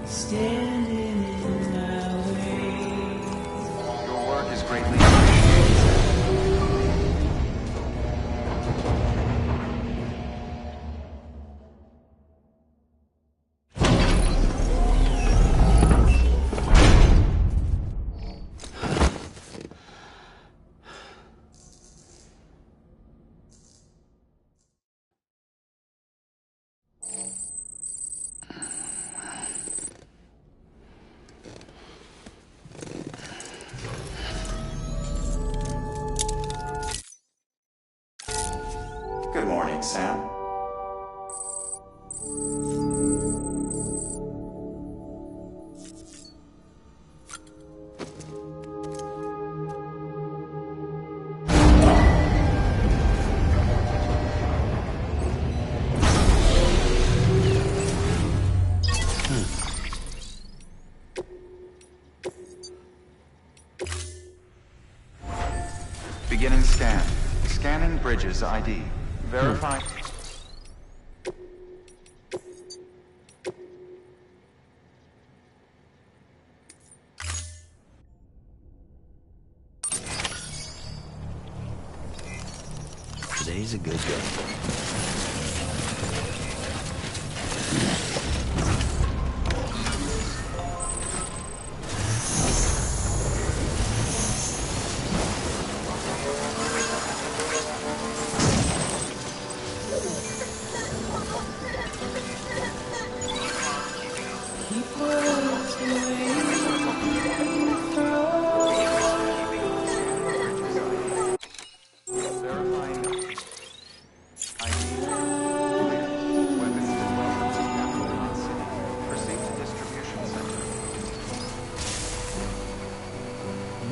Standing in my way. Your work is greatly appreciated. Good morning, Sam. Beginning scan. Scanning Bridges ID. Verify. Today's a good day.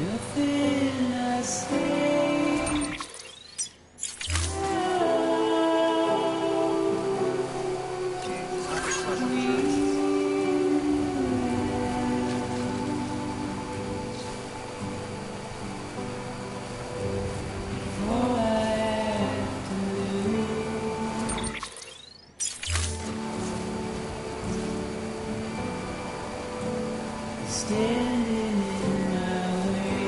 Nothing I say. All I have to do. Standing in my way.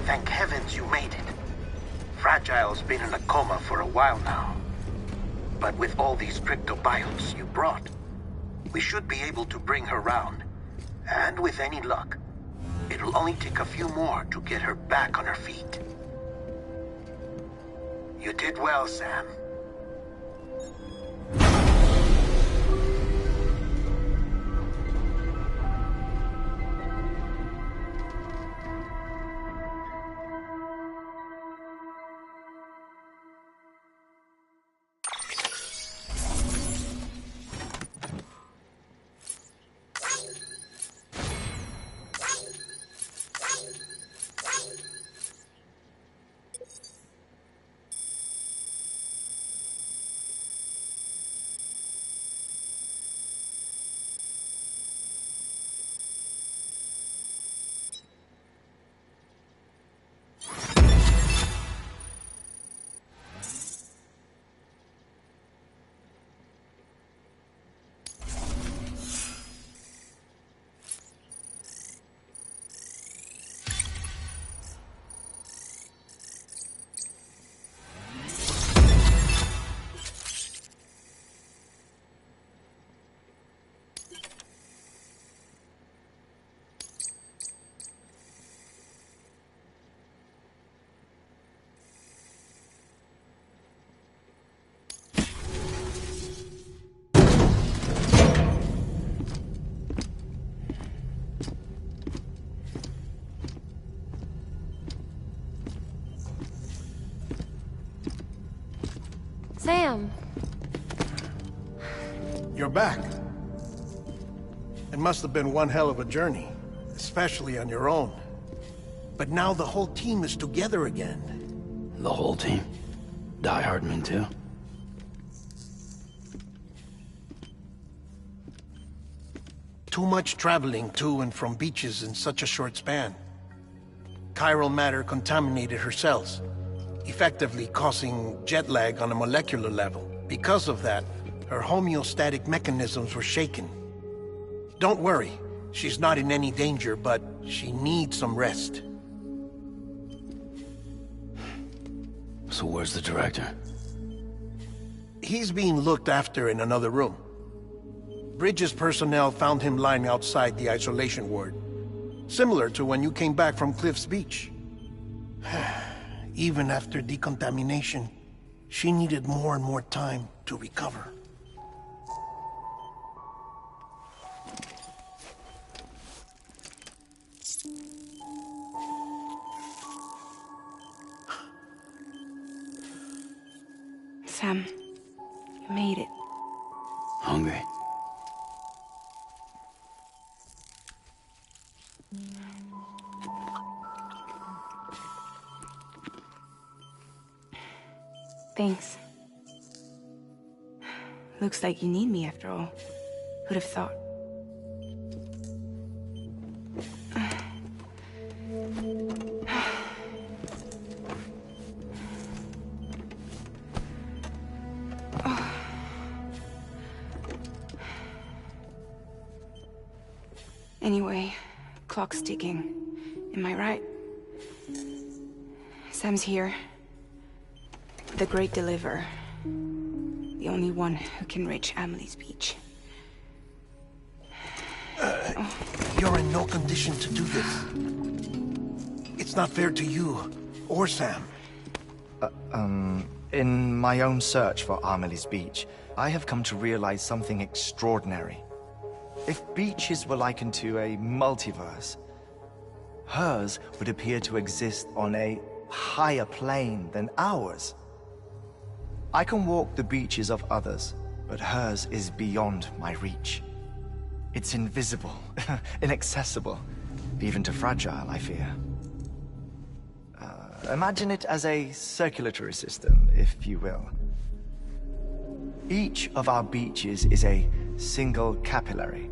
Thank heavens you made it. Fragile's been in a coma for a while now. But with all these cryptobiotes you brought, we should be able to bring her round. And with any luck, it'll only take a few more to get her back on her feet. You did well, Sam. Sam. You're back. It must have been one hell of a journey, especially on your own. But now the whole team is together again. The whole team? Die Hardman too? Too much traveling to and from beaches in such a short span. Chiral matter contaminated her cells, effectively causing jet lag on a molecular level. Because of that, her homeostatic mechanisms were shaken. Don't worry, she's not in any danger, but she needs some rest. So where's the director? He's being looked after in another room. Bridges personnel found him lying outside the isolation ward. Similar to when you came back from Cliff's Beach. Even after decontamination, she needed more and more time to recover. Sam, you made it. Hungry? Thanks. Looks like you need me after all. Who'd have thought? Anyway, clock's ticking. Am I right? Sam's here. The Great Deliverer. The only one who can reach Amelie's Beach. You're in no condition to do this. It's not fair to you, or Sam. In my own search for Amelie's Beach, I have come to realize something extraordinary. If beaches were likened to a multiverse, hers would appear to exist on a higher plane than ours. I can walk the beaches of others, but hers is beyond my reach. It's invisible, inaccessible, even to Fragile, I fear. Imagine it as a circulatory system, if you will. Each of our beaches is a single capillary.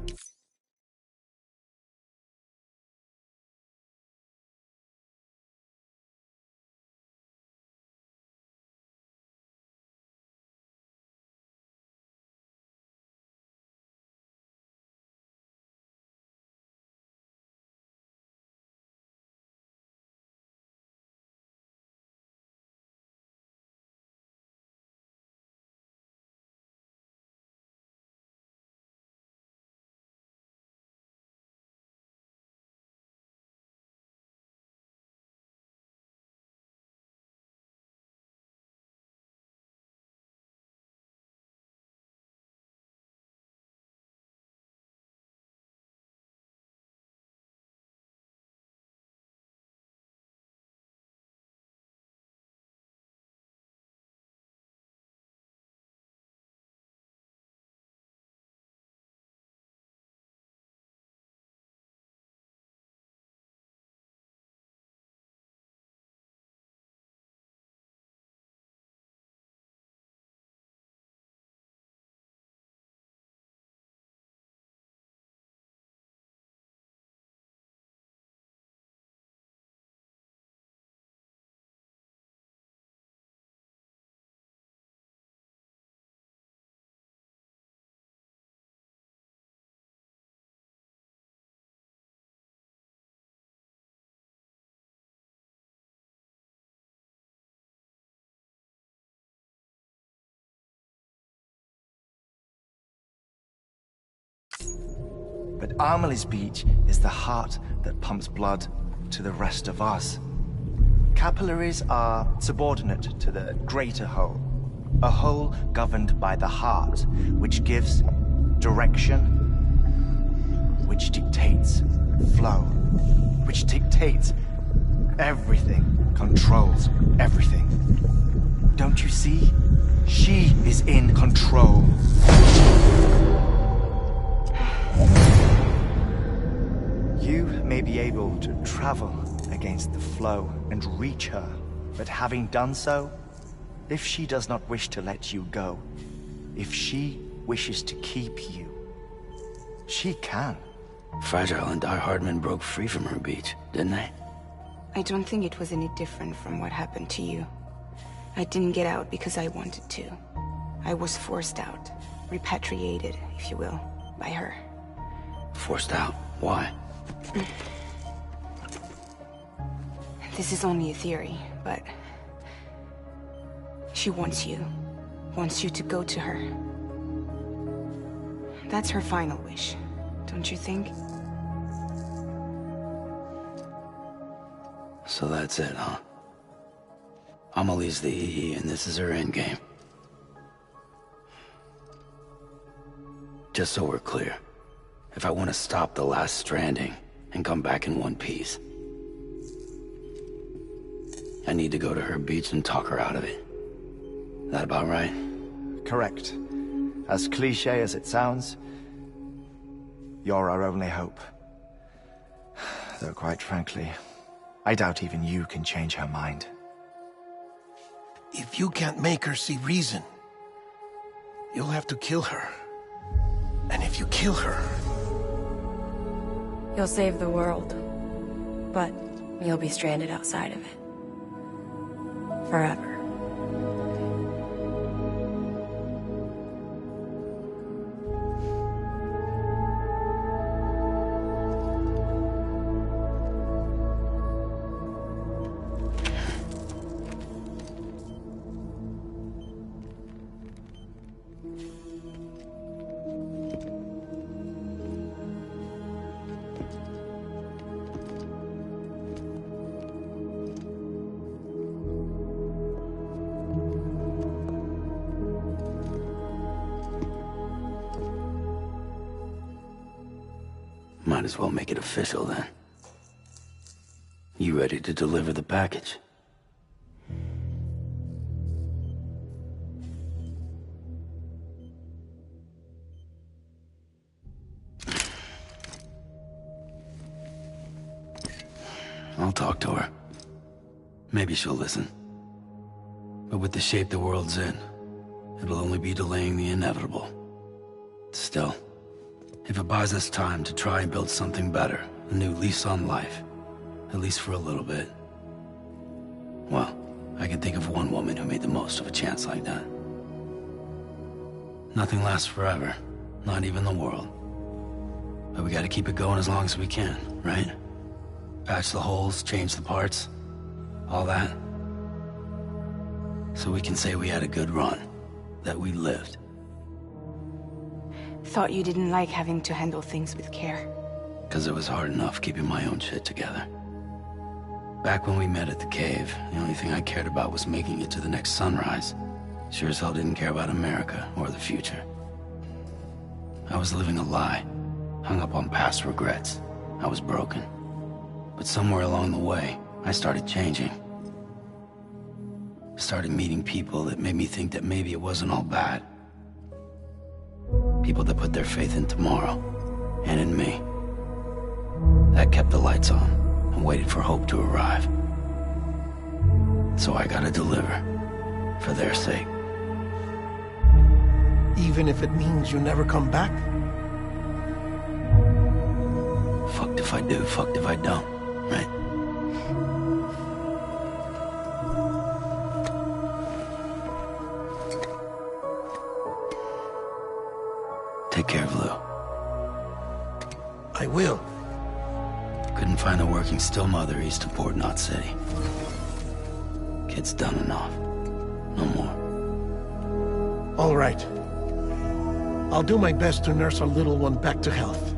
But Amelie's Beach is the heart that pumps blood to the rest of us. Capillaries are subordinate to the greater whole. A whole governed by the heart, which gives direction, which dictates flow, which dictates everything, controls everything. Don't you see? She is in control. You may be able to travel again. against the flow and reach her. But having done so, if she does not wish to let you go, if she wishes to keep you, she can. Fragile and Die Hardman broke free from her beach, didn't they? I don't think it was any different from what happened to you. I didn't get out because I wanted to. I was forced out. Repatriated, if you will, by her. Forced out? Why? This is only a theory, but... she wants you. Wants you to go to her. That's her final wish, don't you think? So that's it, huh? Amelie's the EE, and this is her endgame. Just so we're clear, if I want to stop the last Stranding and come back in one piece, I need to go to her beach and talk her out of it. That about right? Correct. As cliché as it sounds, you're our only hope. Though quite frankly, I doubt even you can change her mind. If you can't make her see reason, you'll have to kill her. And if you kill her... You'll save the world, but you'll be stranded outside of it. Forever. Might as well make it official then. You ready to deliver the package? I'll talk to her. Maybe she'll listen. But with the shape the world's in, it'll only be delaying the inevitable. Still, if it buys us time to try and build something better, a new lease on life, at least for a little bit, well, I can think of one woman who made the most of a chance like that. Nothing lasts forever, not even the world. But we gotta keep it going as long as we can, right? Patch the holes, change the parts, all that. So we can say we had a good run, that we lived. Thought you didn't like having to handle things with care. 'Cause it was hard enough keeping my own shit together. Back when we met at the cave, the only thing I cared about was making it to the next sunrise. Sure as hell didn't care about America or the future. I was living a lie, hung up on past regrets. I was broken. But somewhere along the way, I started changing. Started meeting people that made me think that maybe it wasn't all bad. People that put their faith in tomorrow, and in me. That kept the lights on, and waited for hope to arrive. So I gotta deliver, for their sake. Even if it means you never come back? Fucked if I do, fucked if I don't, right? Take care of Lou. I will. Couldn't find a working still mother east of Port Knot City. Kid's done enough. No more. All right. I'll do my best to nurse our little one back to health.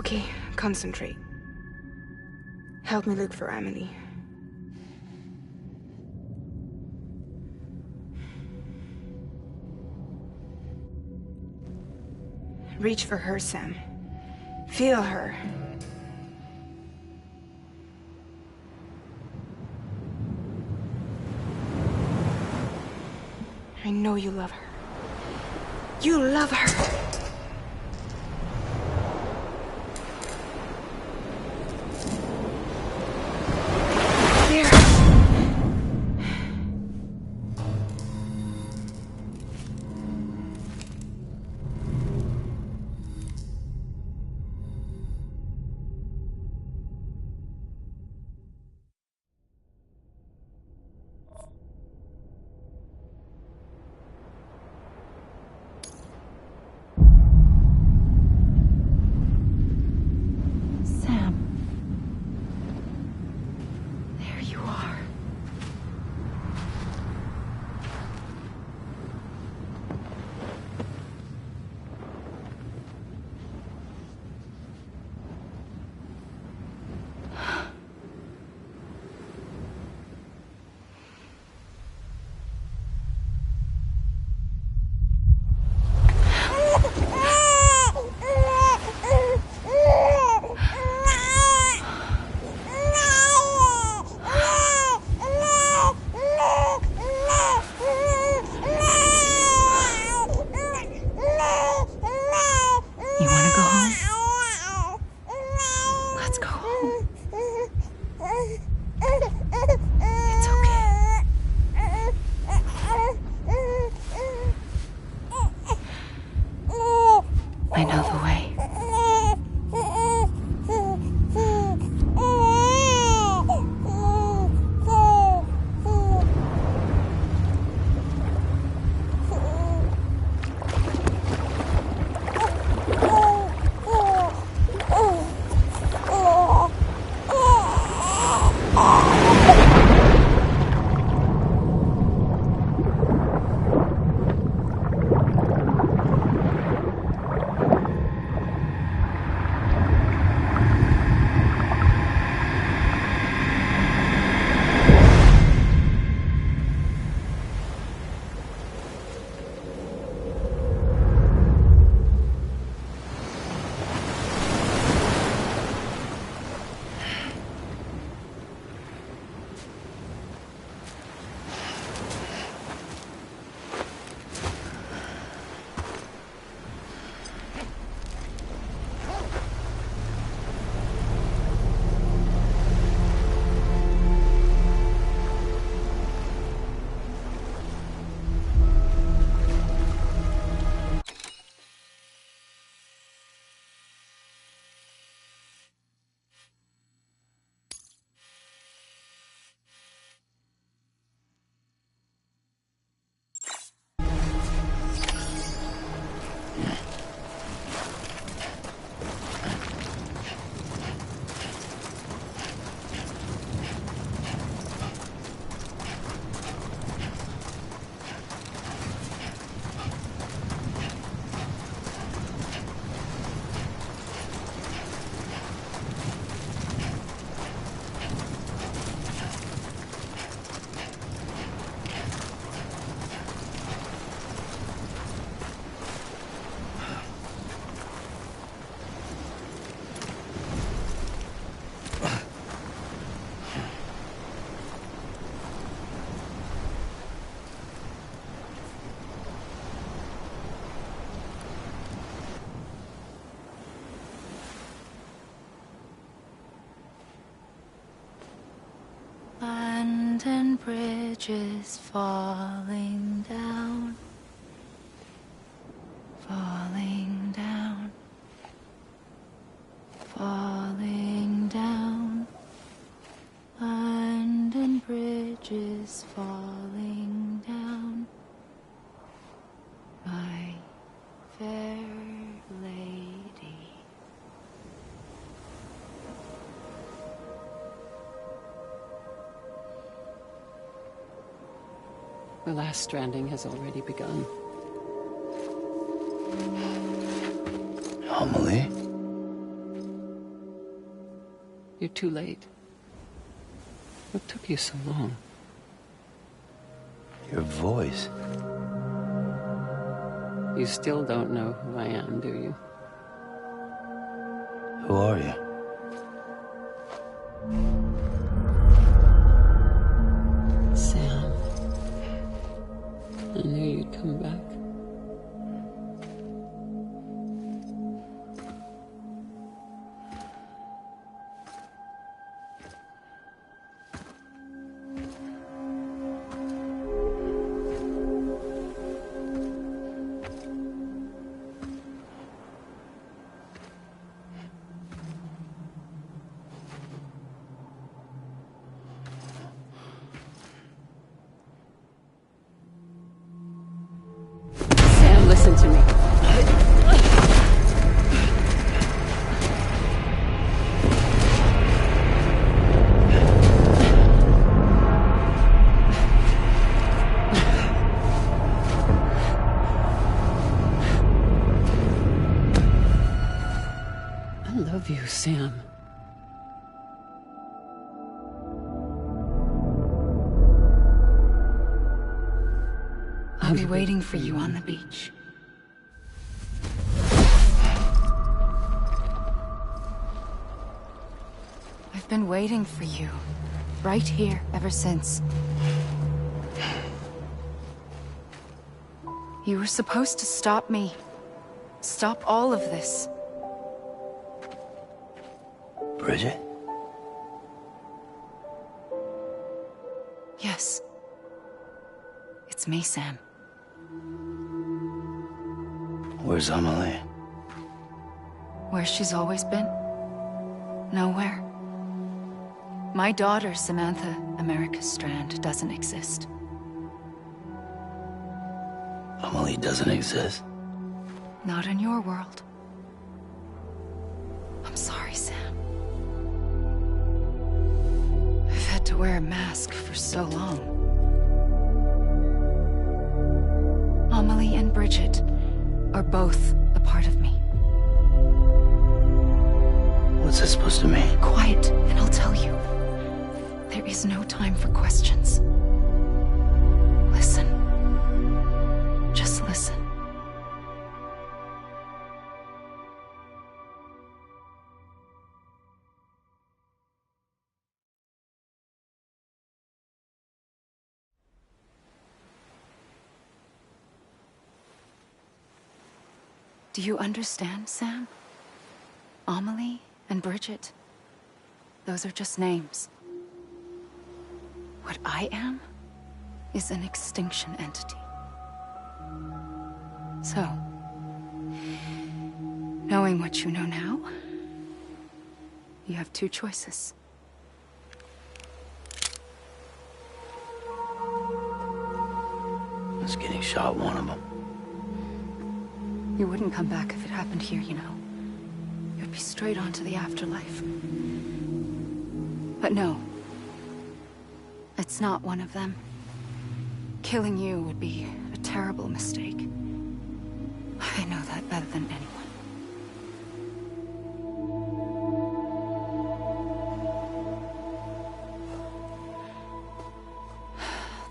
Okay, concentrate. Help me look for Emily. Reach for her, Sam. Feel her. I know you love her. You love her! There! Sam. There you are. You want to go home? Let's go home. It's okay. I know the way. London Bridge is falling down, falling down, falling down. London Bridge is falling down, my fair lady. The last stranding has already begun. Amelie? You're too late. What took you so long? Your voice. You still don't know who I am, do you? Who are you? Sam. I knew you'd come back. Sam, listen to me. I love you, Sam. I'll be waiting for you on the beach. I've been waiting for you, right here, ever since. You were supposed to stop me. Stop all of this. Bridget? Yes. It's me, Sam. Where's Amelie? Where she's always been. Nowhere. My daughter, Samantha America Strand, doesn't exist. Amelie doesn't exist. Not in your world. I'm sorry, Sam. I've had to wear a mask for so long. Amelie and Bridget are both a part of me. What's that supposed to mean? Quiet, and I'll tell you. There is no time for questions. Listen. Just listen. Do you understand, Sam? Amelie and Bridget, those are just names. What I am is an extinction entity. So, knowing what you know now, you have two choices. Is getting shot one of them? You wouldn't come back if it happened here, you know. You'd be straight on to the afterlife. But no. It's not one of them. Killing you would be a terrible mistake. I know that better than anyone.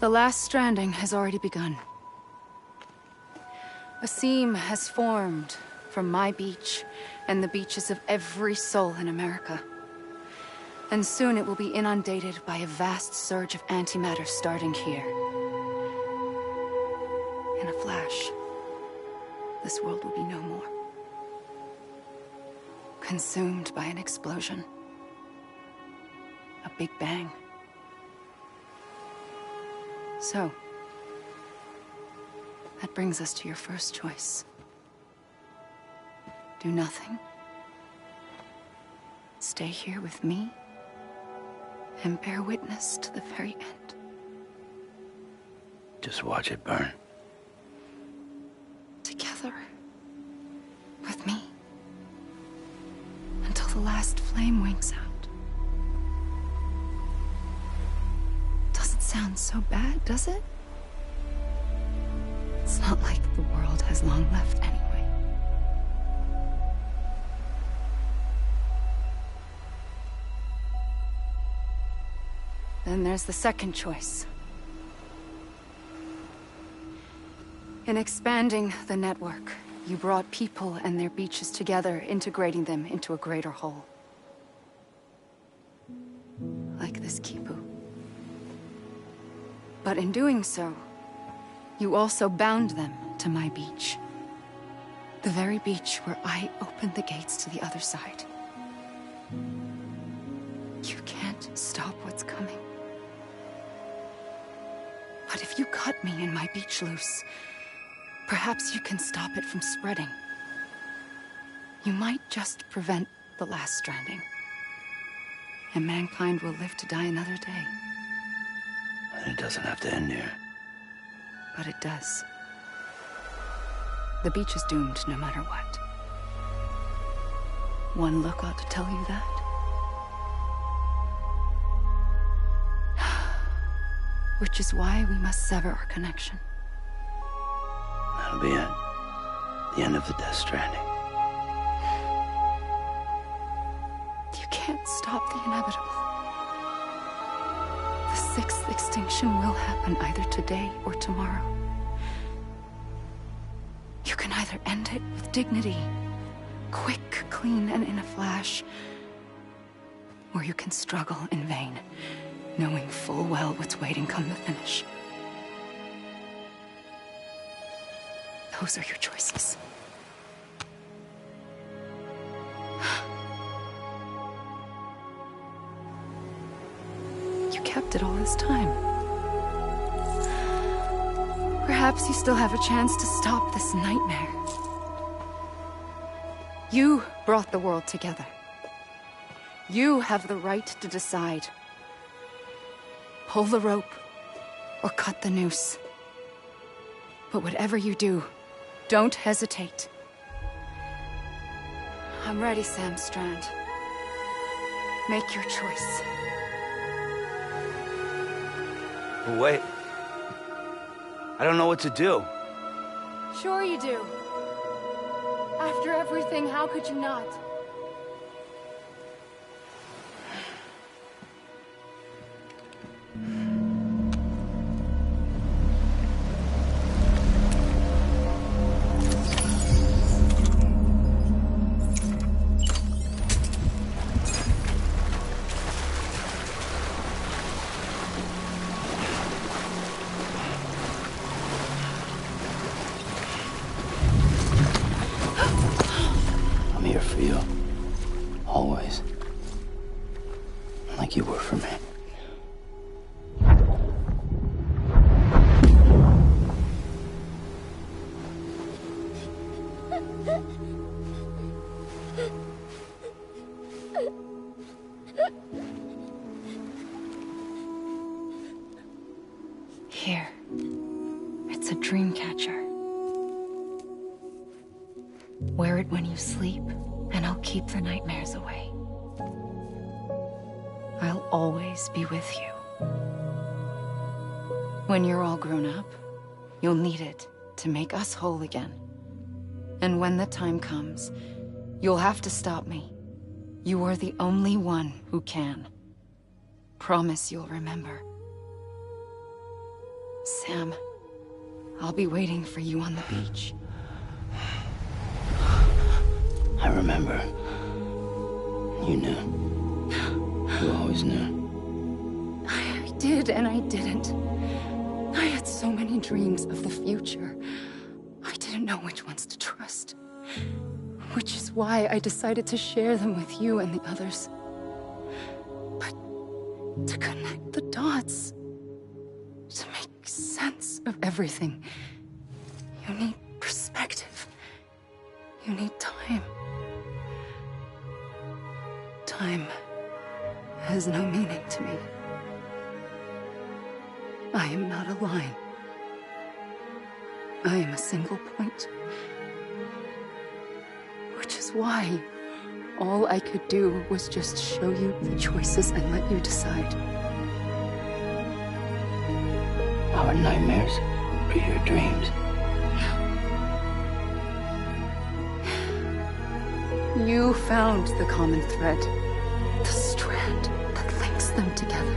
The last stranding has already begun. A seam has formed from my beach and the beaches of every soul in America. And soon it will be inundated by a vast surge of antimatter starting here. In a flash, this world will be no more. Consumed by an explosion. A big bang. So, that brings us to your first choice. Do nothing. Stay here with me. And bear witness to the very end. Just watch it burn. Together. With me. Until the last flame winks out. Doesn't sound so bad, does it? It's not like the world has long left anyway. then there's the second choice. In expanding the network, you brought people and their beaches together, integrating them into a greater whole. Like this Kipu. But in doing so, you also bound them to my beach. The very beach where I opened the gates to the other side. You can't stop what's coming. But if you cut me and my beach loose, perhaps you can stop it from spreading. You might just prevent the last stranding. And mankind will live to die another day. And it doesn't have to end here. But it does. The beach is doomed no matter what. One look ought to tell you that. Which is why we must sever our connection. That'll be it. The end of the Death Stranding. You can't stop the inevitable. The sixth extinction will happen either today or tomorrow. You can either end it with dignity, quick, clean, and in a flash, or you can struggle in vain, knowing full well what's waiting come the finish. Those are your choices. You kept it all this time. Perhaps you still have a chance to stop this nightmare. You brought the world together. You have the right to decide. Pull the rope or cut the noose. But whatever you do, don't hesitate. I'm ready, Sam Strand. Make your choice. But wait. I don't know what to do. Sure you do. After everything, how could you not? I'm here for you. Always. Like you were for me. Here. It's a dream catcher. Wear it when you sleep, and I'll keep the nightmares away. I'll always be with you. When you're all grown up, you'll need it to make us whole again. And when the time comes, you'll have to stop me. You are the only one who can. Promise you'll remember. Sam, I'll be waiting for you on the beach. I remember. You knew. You always knew. I did and I didn't. I had so many dreams of the future. I didn't know which ones to trust. Which is why I decided to share them with you and the others. But to connect the dots, to make sense of everything, you need perspective. You need time. Time has no meaning to me. I am not a line. I am a single point. Which is why all I could do was just show you the choices and let you decide. Our nightmares are your dreams. You found the common thread, the strand that links them together.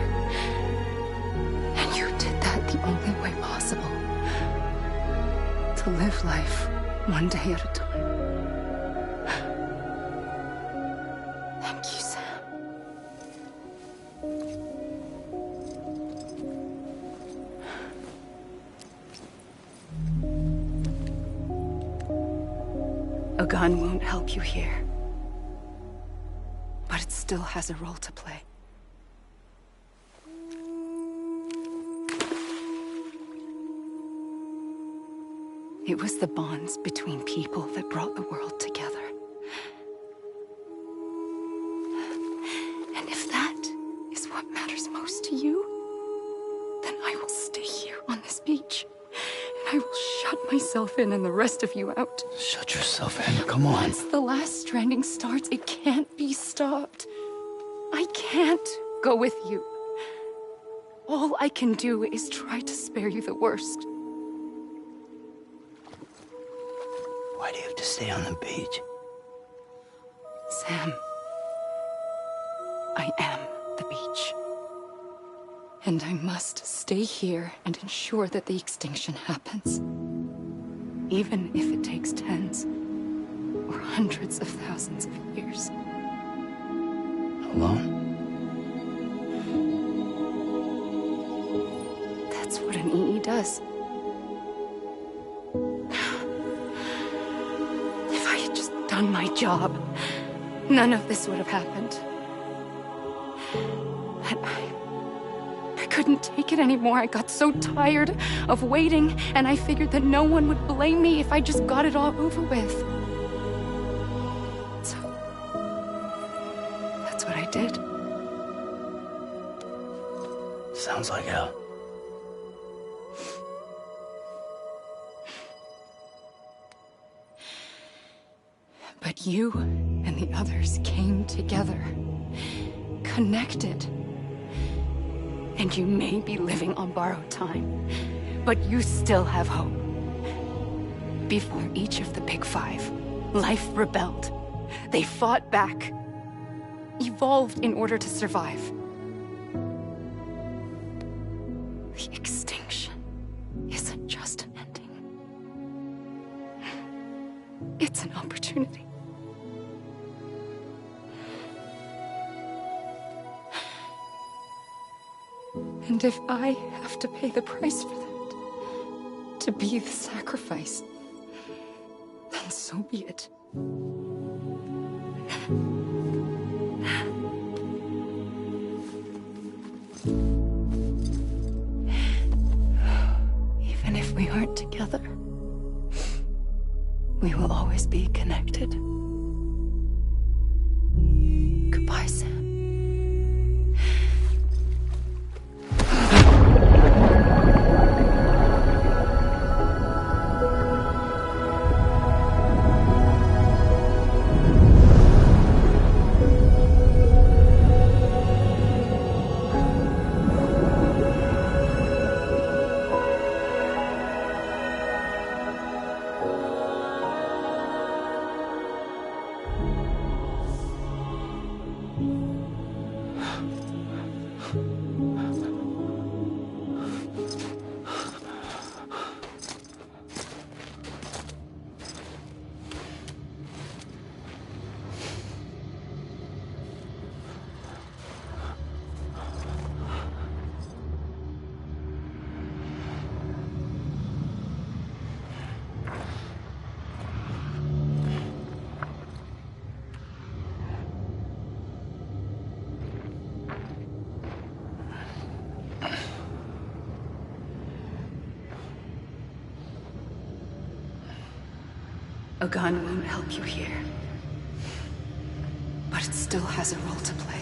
only way possible. To live life one day at a time. Thank you, Sam. A gun won't help you here. But it still has a role to play. It was the bonds between people that brought the world together. And if that is what matters most to you, then I will stay here on this beach. And I will shut myself in and the rest of you out. Shut yourself in, come on. Once the last stranding starts, it can't be stopped. I can't go with you. All I can do is try to spare you the worst. Why do you have to stay on the beach? Sam, I am the beach. And I must stay here and ensure that the extinction happens. Even if it takes tens or hundreds of thousands of years. Alone? That's what an EE does. If I had just done my job, none of this would have happened. But I couldn't take it anymore. I got so tired of waiting, and I figured that no one would blame me if I just got it all over with. So, that's what I did. Sounds like hell. But you and the others came together, connected. And you may be living on borrowed time, but you still have hope. Before each of the Big Five, life rebelled. They fought back, evolved in order to survive. The extinction isn't just an ending. It's an opportunity. And if I have to pay the price for that, to be the sacrifice, then so be it. Even if we aren't together, we will always be connected. Goodbye, Sam. A gun won't help you here. But it still has a role to play.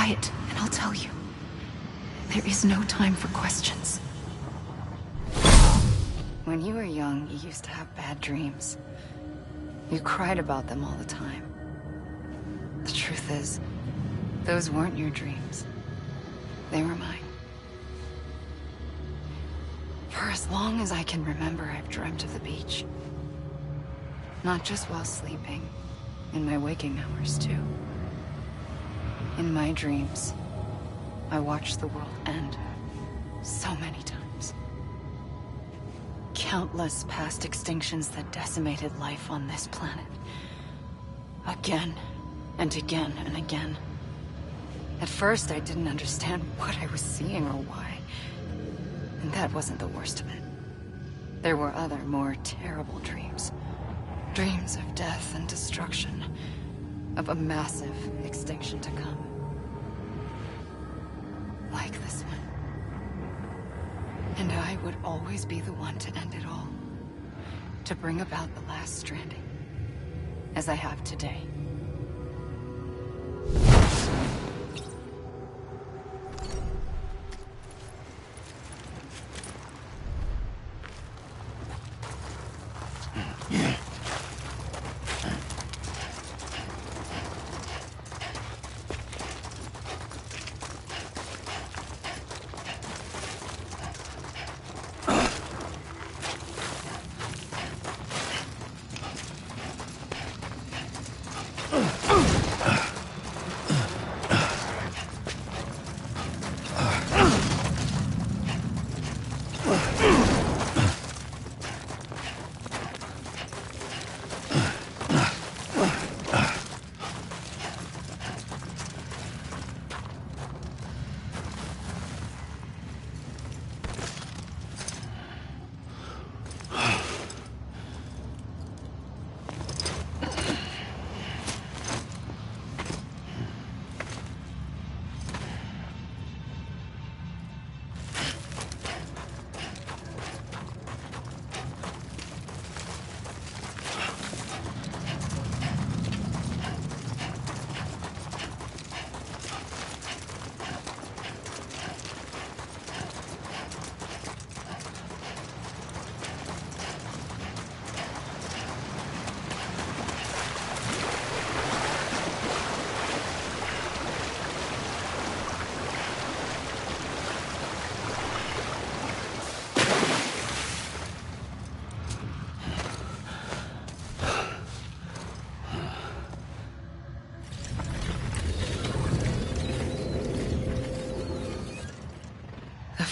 quiet, and I'll tell you. There is no time for questions. When you were young, you used to have bad dreams. You cried about them all the time. The truth is, those weren't your dreams. They were mine. For as long as I can remember, I've dreamt of the beach. Not just while sleeping, in my waking hours too. In my dreams, I watched the world end so many times. Countless past extinctions that decimated life on this planet. Again, and again, and again. At first, I didn't understand what I was seeing or why. And that wasn't the worst of it. There were other, more terrible dreams. Dreams of death and destruction. Of a massive extinction to come. Like this one. And I would always be the one to end it all. To bring about the last stranding. As I have today.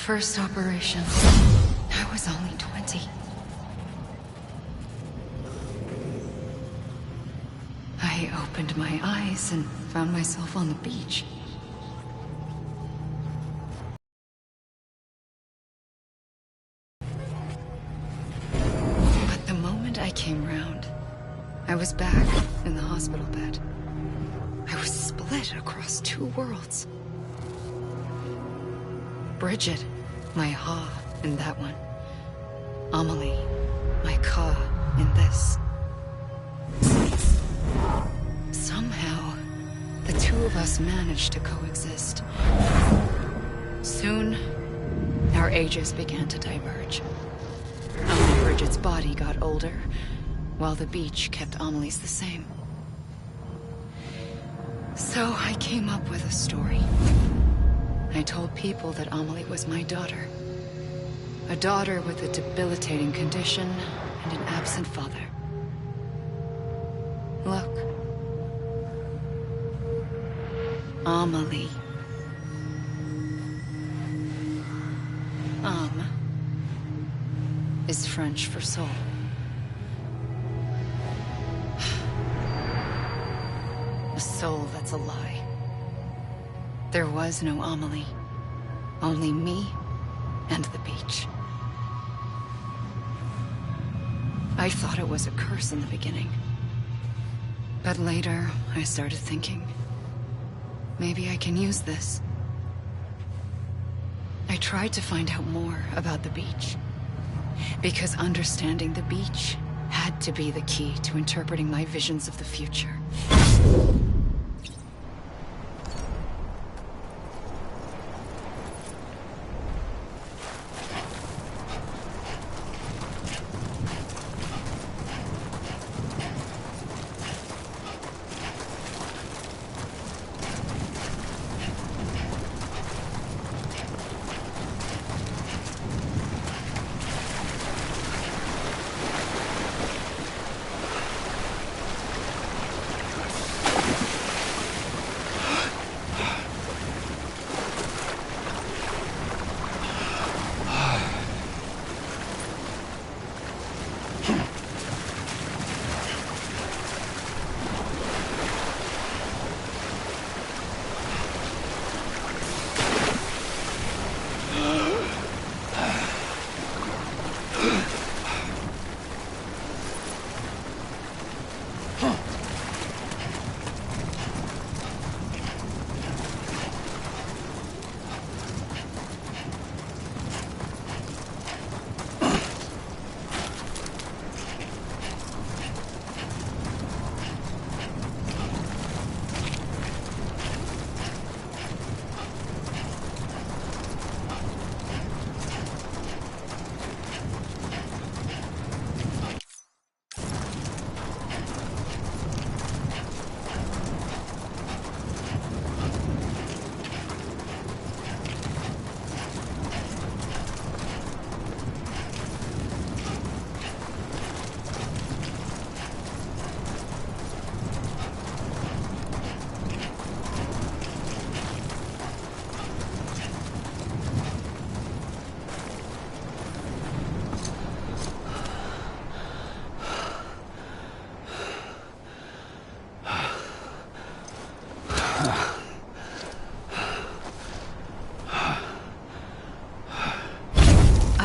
First operation, I was only 20. I opened my eyes and found myself on the beach. But the moment I came round, I was back in the hospital bed. I was split across two worlds. Bridget, my Ha in that one. Amelie, my Ka in this. Somehow, the two of us managed to coexist. Soon, our ages began to diverge. Bridget's body got older, while the beach kept Amelie's the same. So I came up with a story. I told people that Amelie was my daughter. A daughter with a debilitating condition and an absent father. Look. Amelie. Is French for soul. A soul that's a lie. There was no Amelie. Only me and the beach. I thought it was a curse in the beginning. But later, I started thinking, maybe I can use this. I tried to find out more about the beach. Because understanding the beach had to be the key to interpreting my visions of the future.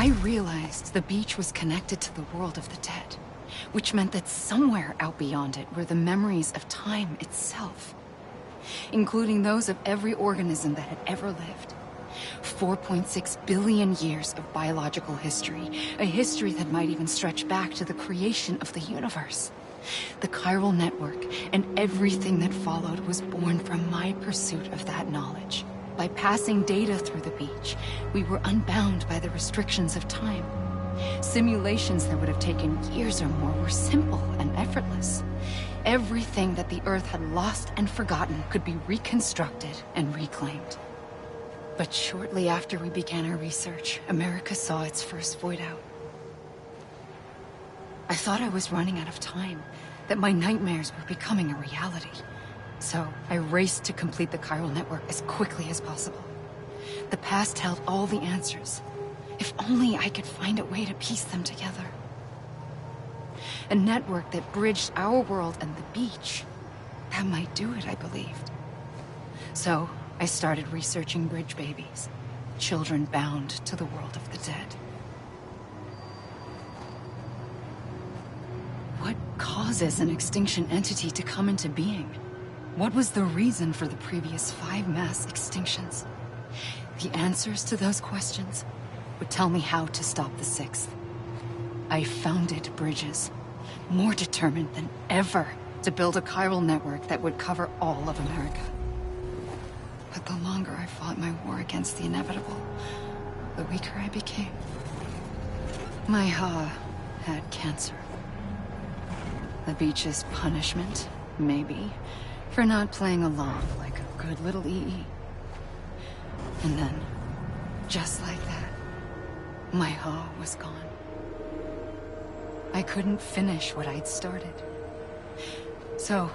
I realized the beach was connected to the world of the dead, which meant that somewhere out beyond it were the memories of time itself, including those of every organism that had ever lived. 4.6 billion years of biological history, a history that might even stretch back to the creation of the universe. The chiral network and everything that followed was born from my pursuit of that knowledge. By passing data through the beach, we were unbound by the restrictions of time. Simulations that would have taken years or more were simple and effortless. Everything that the Earth had lost and forgotten could be reconstructed and reclaimed. But shortly after we began our research, America saw its first void out. I thought I was running out of time, that my nightmares were becoming a reality. So I raced to complete the chiral network as quickly as possible. The past held all the answers. If only I could find a way to piece them together. A network that bridged our world and the beach. That might do it, I believed. So I started researching bridge babies, children bound to the world of the dead. What causes an extinction entity to come into being? What was the reason for the previous 5 mass extinctions? The answers to those questions would tell me how to stop the 6th. I founded bridges, more determined than ever to build a chiral network that would cover all of America. But the longer I fought my war against the inevitable, the weaker I became. My Ha had cancer. The beach's punishment, maybe, for not playing along like a good little EE. And then, just like that, my Ha was gone. I couldn't finish what I'd started. So,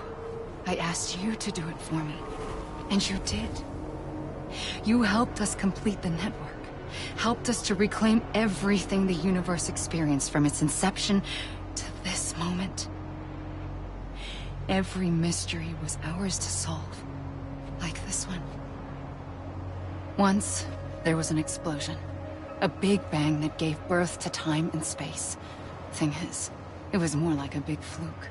I asked you to do it for me. And you did. You helped us complete the network. Helped us to reclaim everything the universe experienced from its inception to this moment. Every mystery was ours to solve. Like this one. Once, there was an explosion. A big bang that gave birth to time and space. Thing is, it was more like a big fluke.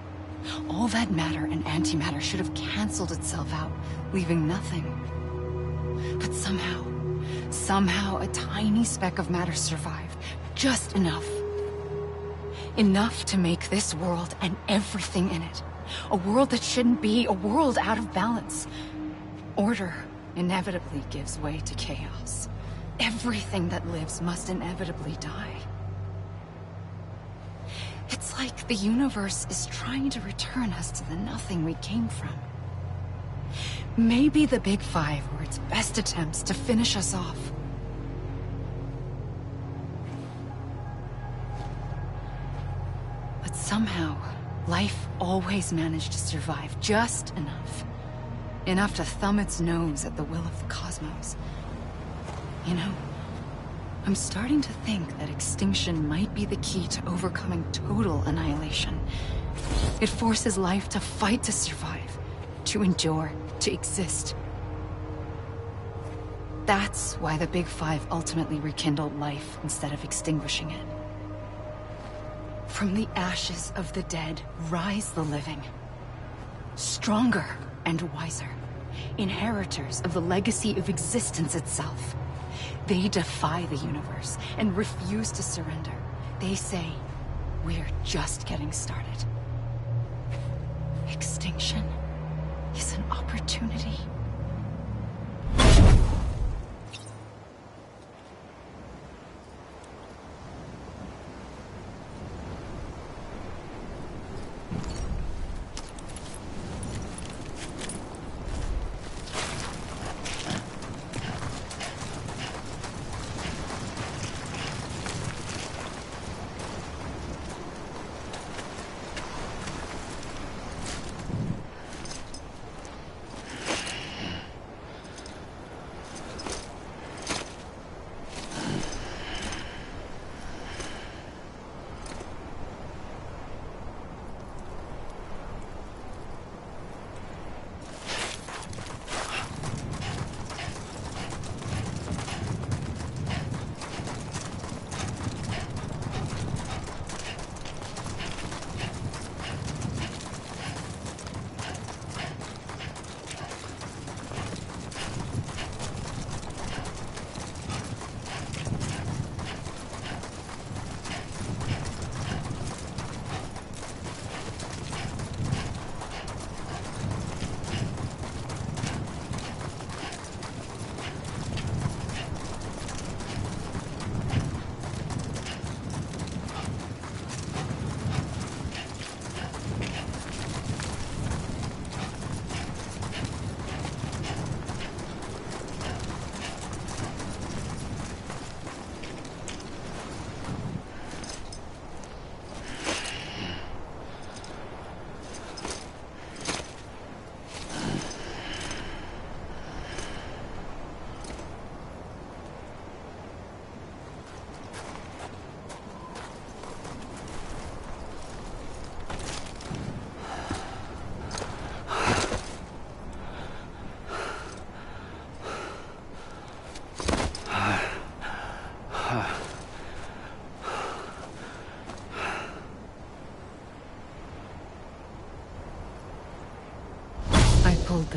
All that matter and antimatter should have canceled itself out, leaving nothing. But somehow a tiny speck of matter survived. Just enough. Enough to make this world and everything in it. A world that shouldn't be, a world out of balance. Order inevitably gives way to chaos. Everything that lives must inevitably die. It's like the universe is trying to return us to the nothing we came from. Maybe the Big Five were its best attempts to finish us off. But somehow, life always managed to survive just enough. Enough to thumb its nose at the will of the cosmos. You know, I'm starting to think that extinction might be the key to overcoming total annihilation. It forces life to fight to survive, to endure, to exist. That's why the Big Five ultimately rekindled life instead of extinguishing it. From the ashes of the dead rise the living. Stronger and wiser. Inheritors of the legacy of existence itself. They defy the universe and refuse to surrender. They say, we're just getting started. Extinction is an opportunity.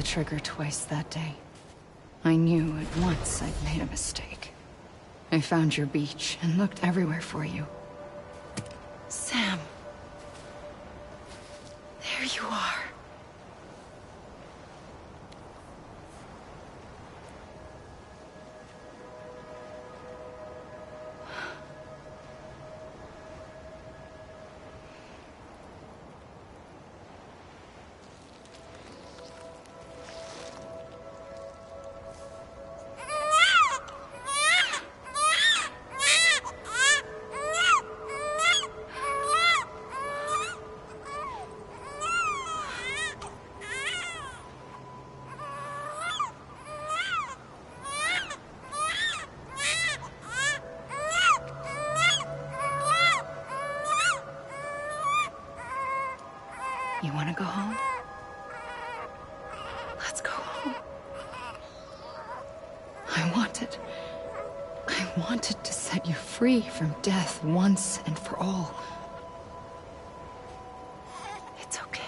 trigger twice that day. I knew at once I'd made a mistake. I found your beach and looked everywhere for you. Sam. There you are. You want to go home? Let's go home. I wanted to set you free from death once and for all. It's okay.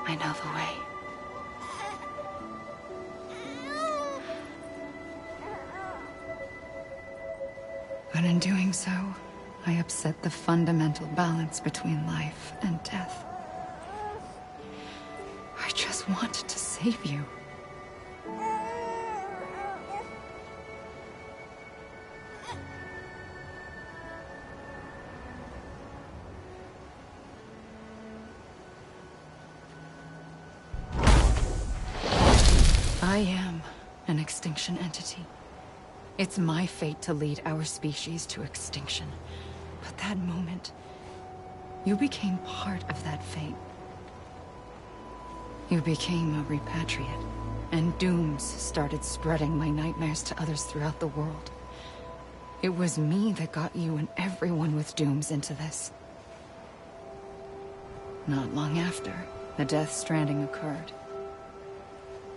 I know the way. But in doing so, I upset the fundamental balance between life and death. I just wanted to save you. I am an extinction entity. It's my fate to lead our species to extinction. But that moment, you became part of that fate. You became a repatriate, and dooms started spreading my nightmares to others throughout the world. It was me that got you and everyone with dooms into this. Not long after, the Death Stranding occurred.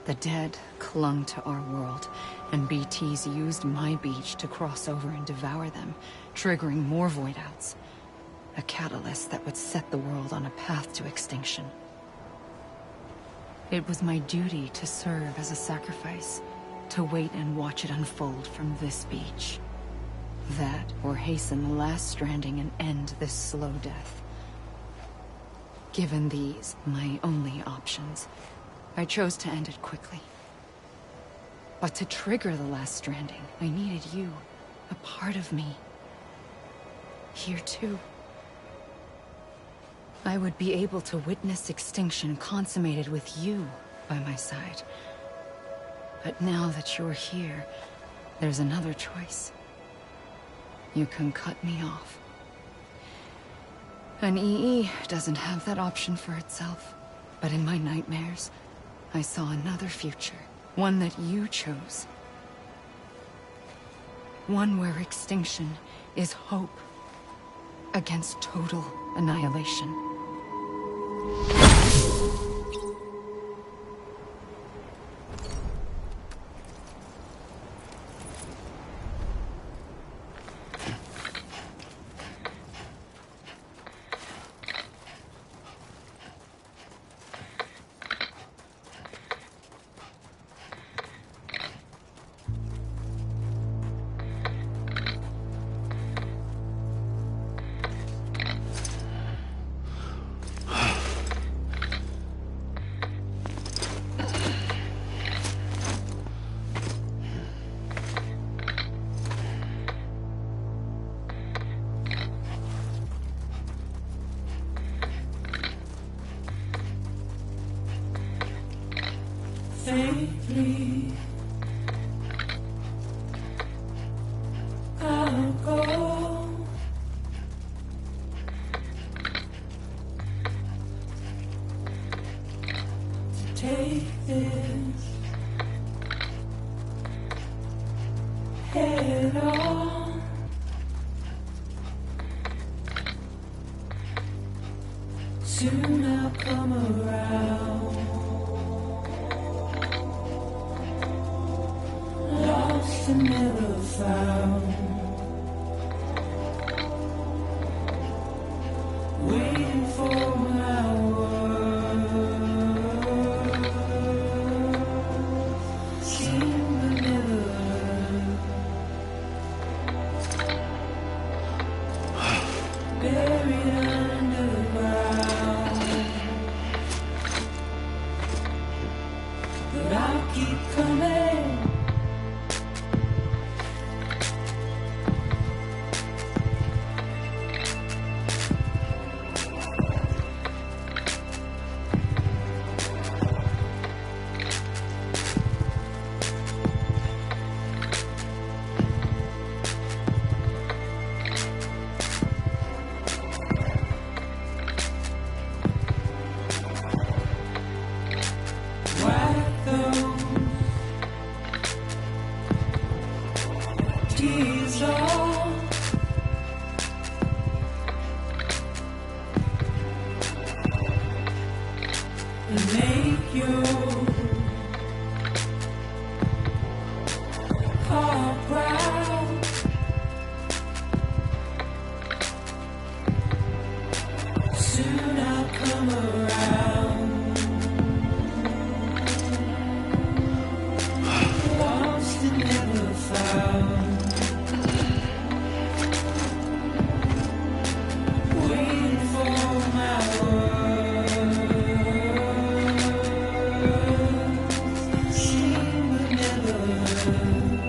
The dead clung to our world, and BTs used my beach to cross over and devour them, triggering more void outs. A catalyst that would set the world on a path to extinction. It was my duty to serve as a sacrifice, to wait and watch it unfold from this beach. That, or hasten the last stranding and end this slow death. Given these, my only options, I chose to end it quickly. But to trigger the last stranding, I needed you, a part of me. Here too. I would be able to witness extinction consummated with you by my side. But now that you're here, there's another choice. You can cut me off. An EE doesn't have that option for itself. But in my nightmares, I saw another future. One that you chose. One where extinction is hope against total annihilation. Safely, I'll go. To take this head on. Soon I'll come around. Lost and never found. but I'll keep coming. Whack those tears off. And make your heart proud. Soon I'll come around. Lost and never found. Waiting for my words. Seen but never heard.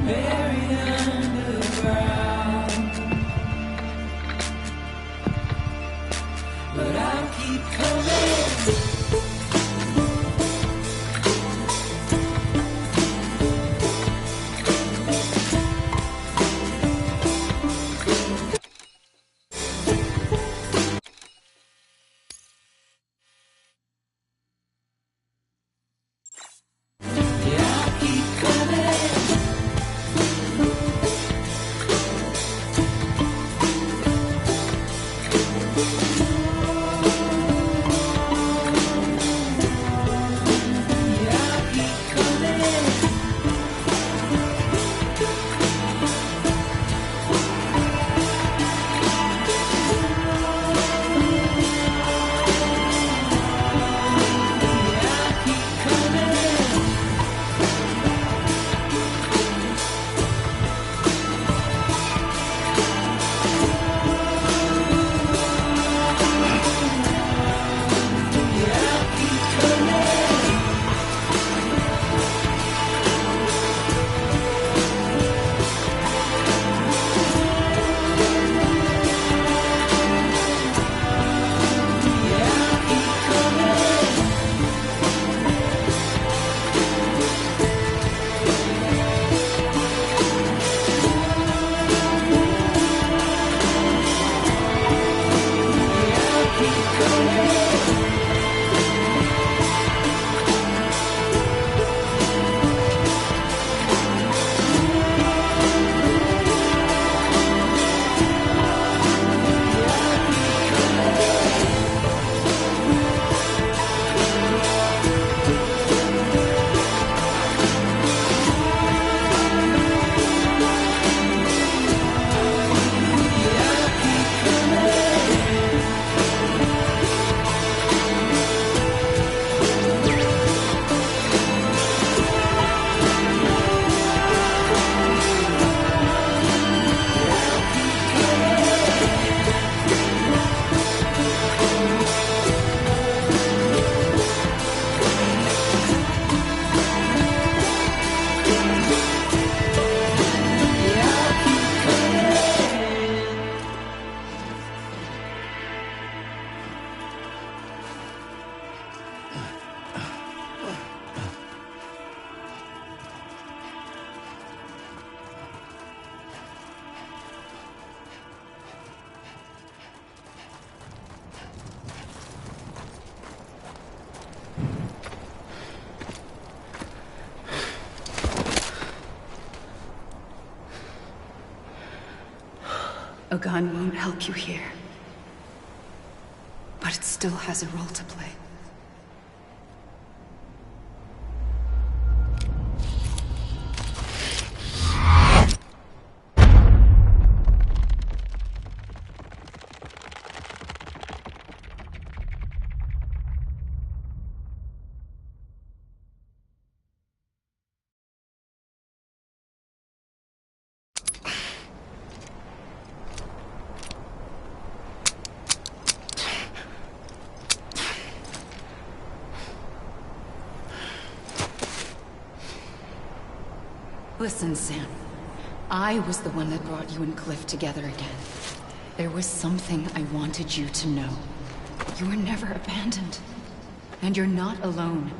Buried underground. But I'll keep coming. Yeah, I'll keep coming. Yeah, I'll keep coming. Yeah, I'll keep coming. Yeah, I'll keep coming. Yeah, I'll keep coming. Yeah, I'll keep coming. A gun won't help you here. But it still has a role to play. Listen, Sam. I was the one that brought you and Cliff together again. There was something I wanted you to know. You were never abandoned. And you're not alone.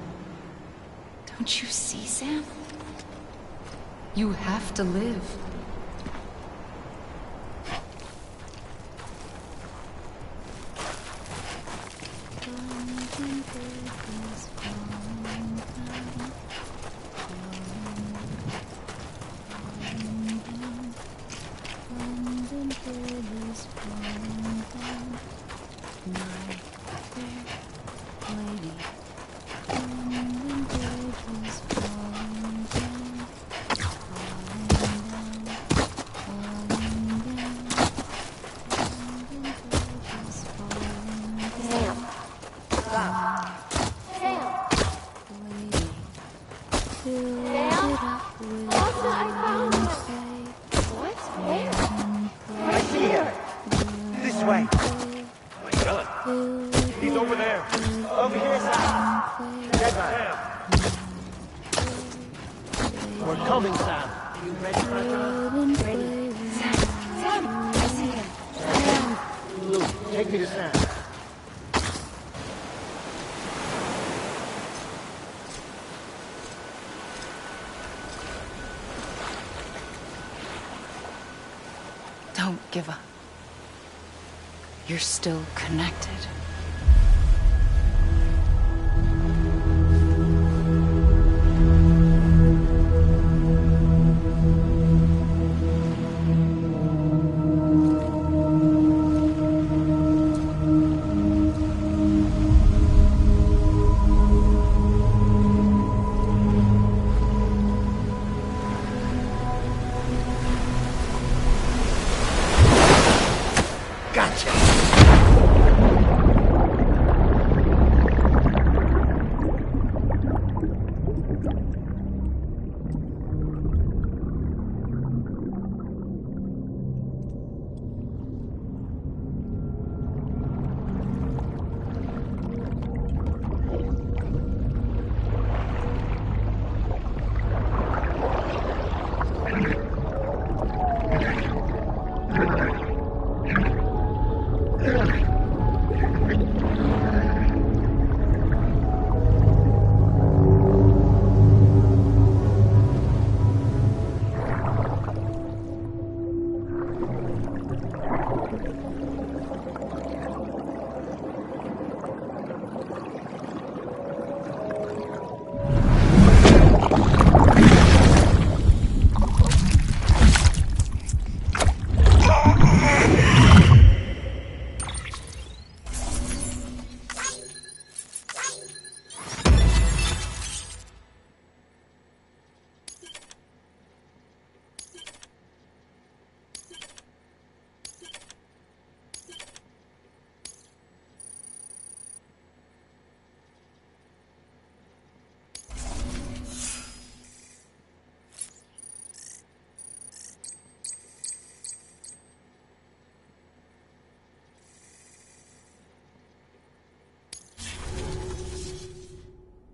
Don't you see, Sam? You have to live. We're coming, Sam. You ready, Fragile? Ready. Sam, I see him. Luke, take me to Sam. Don't give up. You're still connected.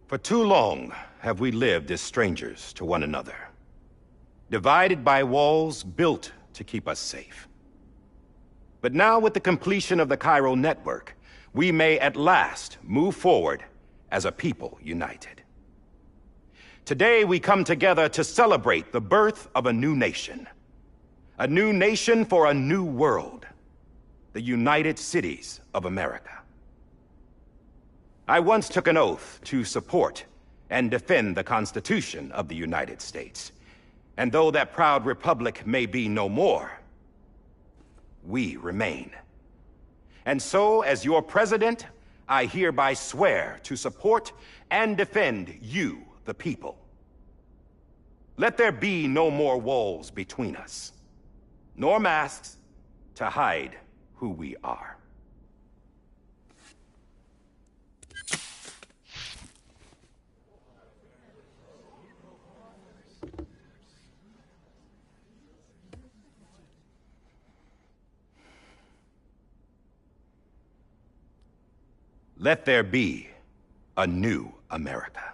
For too long have we lived as strangers to one another, divided by walls built to keep us safe. But now, with the completion of the Cairo network, we may at last move forward as a people united. Today, we come together to celebrate the birth of a new nation for a new world, the United Cities of America. I once took an oath to support and defend the Constitution of the United States. And though that proud republic may be no more, we remain. And so, as your president, I hereby swear to support and defend you, the people. Let there be no more walls between us, nor masks to hide who we are. Let there be a new America.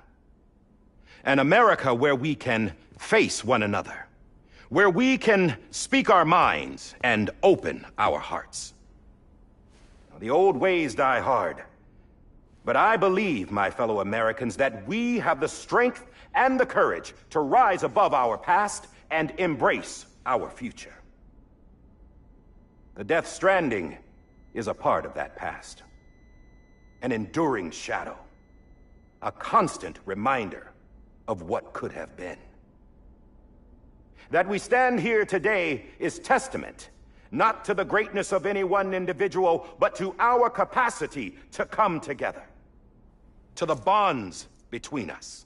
An America where we can face one another. Where we can speak our minds and open our hearts. The old ways die hard. But I believe, my fellow Americans, that we have the strength and the courage to rise above our past and embrace our future. The Death Stranding is a part of that past. An enduring shadow. A constant reminder of what could have been. That we stand here today is testament, not to the greatness of any one individual, but to our capacity to come together. To the bonds between us.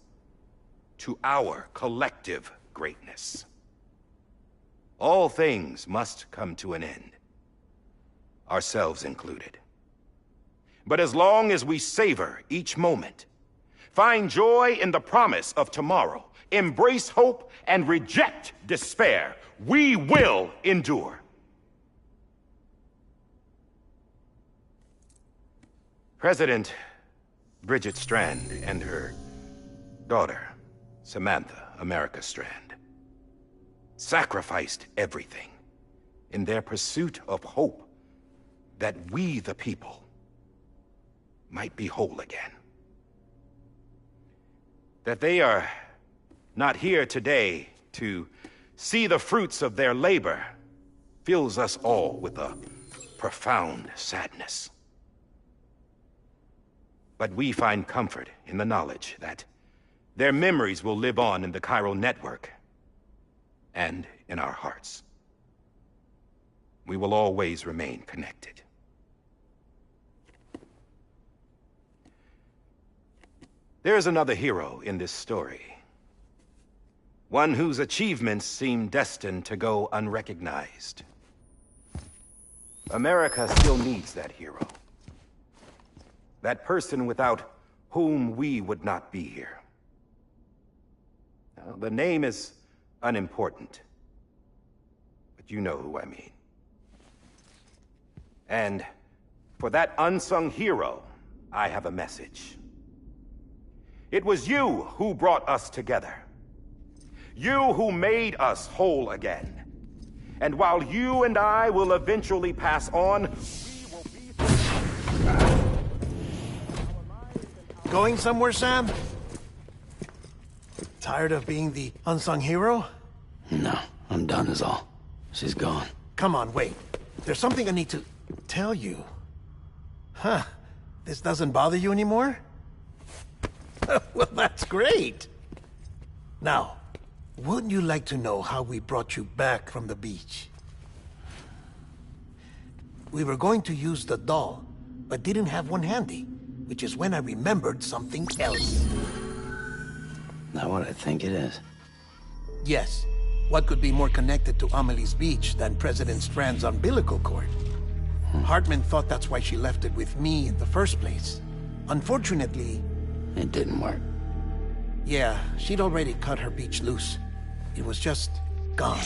To our collective greatness. All things must come to an end. Ourselves included. But as long as we savor each moment, find joy in the promise of tomorrow, embrace hope, and reject despair, we will endure. President Bridget Strand and her daughter, Samantha America Strand, sacrificed everything in their pursuit of hope that we, the people, might be whole again. That they are not here today to see the fruits of their labor fills us all with a profound sadness. But we find comfort in the knowledge that their memories will live on in the chiral network and in our hearts. We will always remain connected. There is another hero in this story. One whose achievements seem destined to go unrecognized. America still needs that hero. That person without whom we would not be here. Now, the name is unimportant, but you know who I mean. And for that unsung hero, I have a message. It was you who brought us together. You who made us whole again. And while you and I will eventually pass on, Going somewhere, Sam? Tired of being the unsung hero? No, I'm done is all. She's gone. Come on, wait. There's something I need to tell you. Huh. This doesn't bother you anymore? Well, that's great. Now, wouldn't you like to know how we brought you back from the beach? We were going to use the doll, but didn't have one handy, which is when I remembered something else. Not what I think it is. Yes. What could be more connected to Amelie's beach than President Strand's umbilical cord? Hartman thought that's why she left it with me in the first place. Unfortunately... It didn't work. Yeah, she'd already cut her beach loose. It was just gone.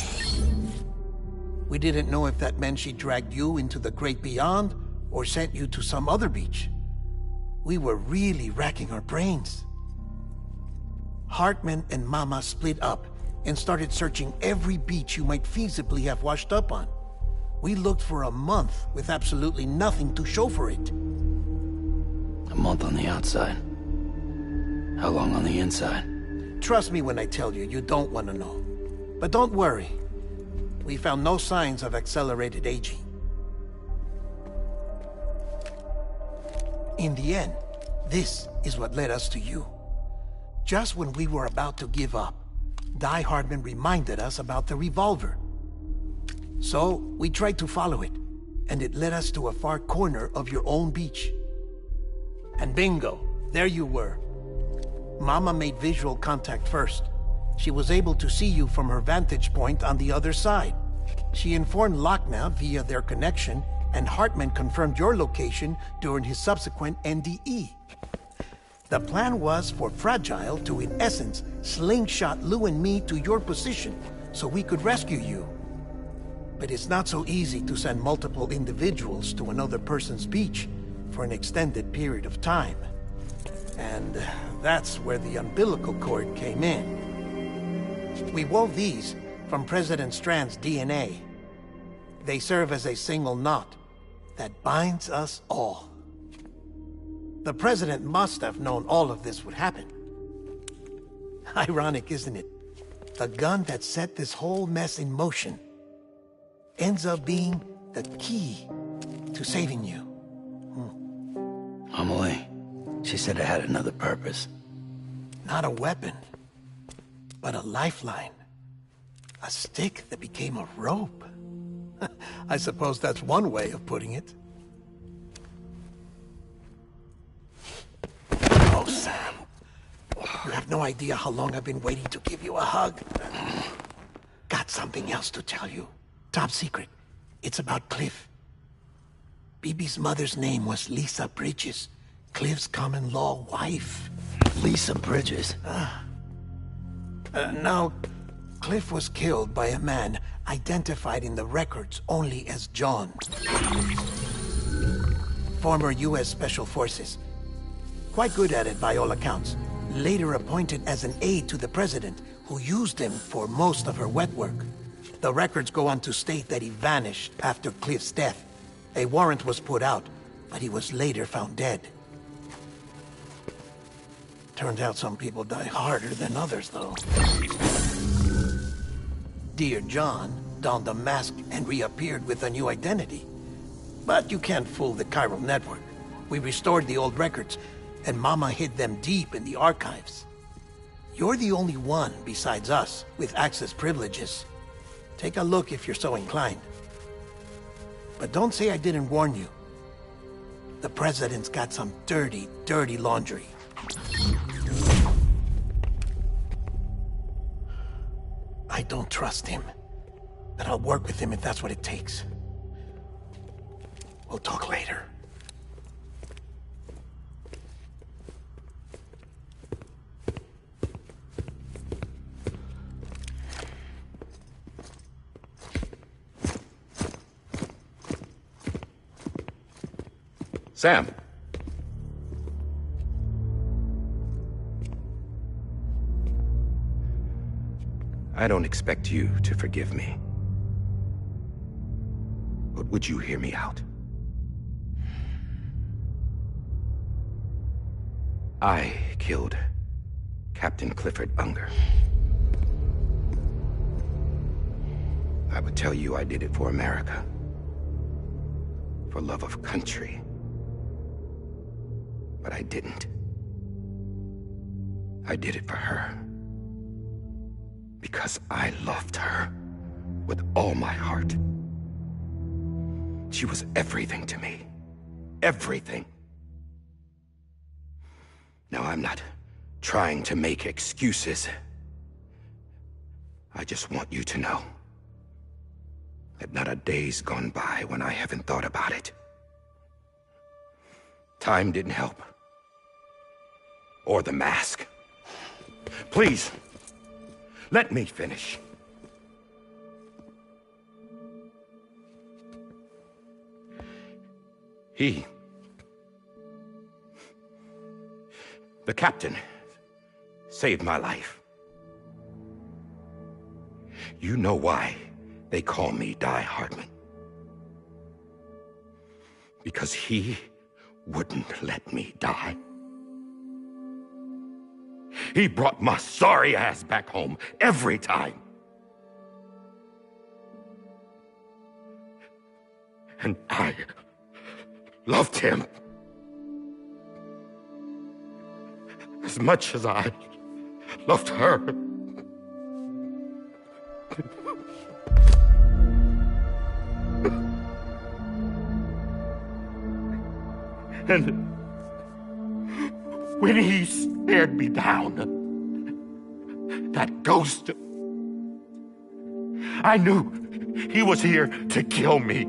We didn't know if that meant she dragged you into the great beyond, or sent you to some other beach. We were really racking our brains. Hartman and Mama split up and started searching every beach you might feasibly have washed up on. We looked for a month with absolutely nothing to show for it. A month on the outside. How long on the inside? Trust me when I tell you, you don't want to know. But don't worry. We found no signs of accelerated aging. In the end, this is what led us to you. Just when we were about to give up, Die Hardman reminded us about the revolver. So, we tried to follow it, and it led us to a far corner of your own beach. And bingo, there you were. Mama made visual contact first. She was able to see you from her vantage point on the other side. She informed Lochna via their connection, and Hartman confirmed your location during his subsequent NDE. The plan was for Fragile to, in essence, slingshot Lou and me to your position so we could rescue you. But it's not so easy to send multiple individuals to another person's beach for an extended period of time. And that's where the umbilical cord came in. We wove these from President Strand's DNA. They serve as a single knot that binds us all. The President must have known all of this would happen. Ironic, isn't it? The gun that set this whole mess in motion ends up being the key to saving you. Amelie, she said it had another purpose. Not a weapon, but a lifeline. A stick that became a rope. I suppose that's one way of putting it. Oh, Sam. You have no idea how long I've been waiting to give you a hug. Got something else to tell you. Top secret. It's about Cliff. BB's mother's name was Lisa Bridges, Cliff's common-law wife. Lisa Bridges? Now, Cliff was killed by a man identified in the records only as John. Former U.S. Special Forces. Quite good at it by all accounts. Later appointed as an aide to the president, who used him for most of her wet work. The records go on to state that he vanished after Cliff's death. A warrant was put out, but he was later found dead. Turns out some people die harder than others, though. Dear John donned a mask and reappeared with a new identity. But you can't fool the chiral network. We restored the old records, and Mama hid them deep in the archives. You're the only one, besides us, with access privileges. Take a look if you're so inclined. But don't say I didn't warn you. The President's got some dirty, dirty laundry. I don't trust him, but I'll work with him if that's what it takes. We'll talk later. Sam. I don't expect you to forgive me. But would you hear me out? I killed Captain Clifford Unger. I would tell you I did it for America. For love of country. But I didn't. I did it for her. Because I loved her with all my heart. She was everything to me. Everything. Now, I'm not trying to make excuses. I just want you to know that not a day's gone by when I haven't thought about it. Time didn't help. Or the mask. Please, let me finish. The captain, saved my life. You know why they call me Die Hardman. Because he wouldn't let me die. He brought my sorry ass back home every time. And I loved him as much as I loved her. And when he stared me down, that ghost, I knew he was here to kill me,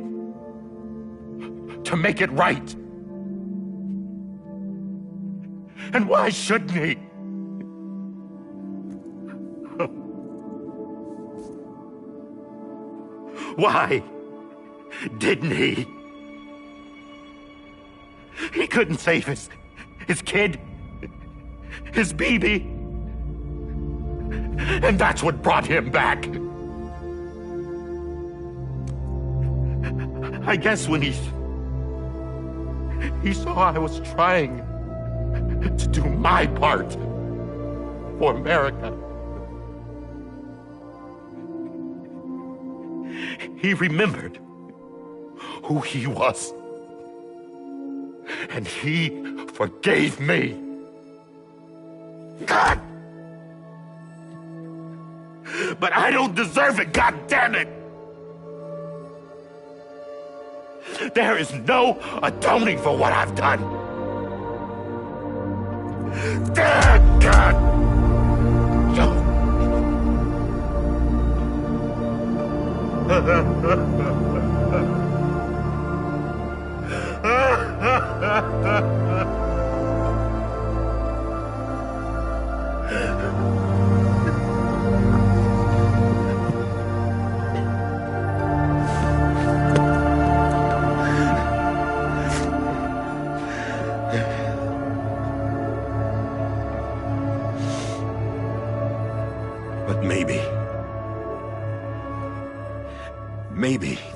to make it right. And why shouldn't he? Why didn't he? He couldn't save his kid, his BB. And that's what brought him back. I guess when he saw I was trying to do my part for America, he remembered who he was. And he forgave me. God! But I don't deserve it, God damn it! There is no atoning for what I've done. Damn God! But maybe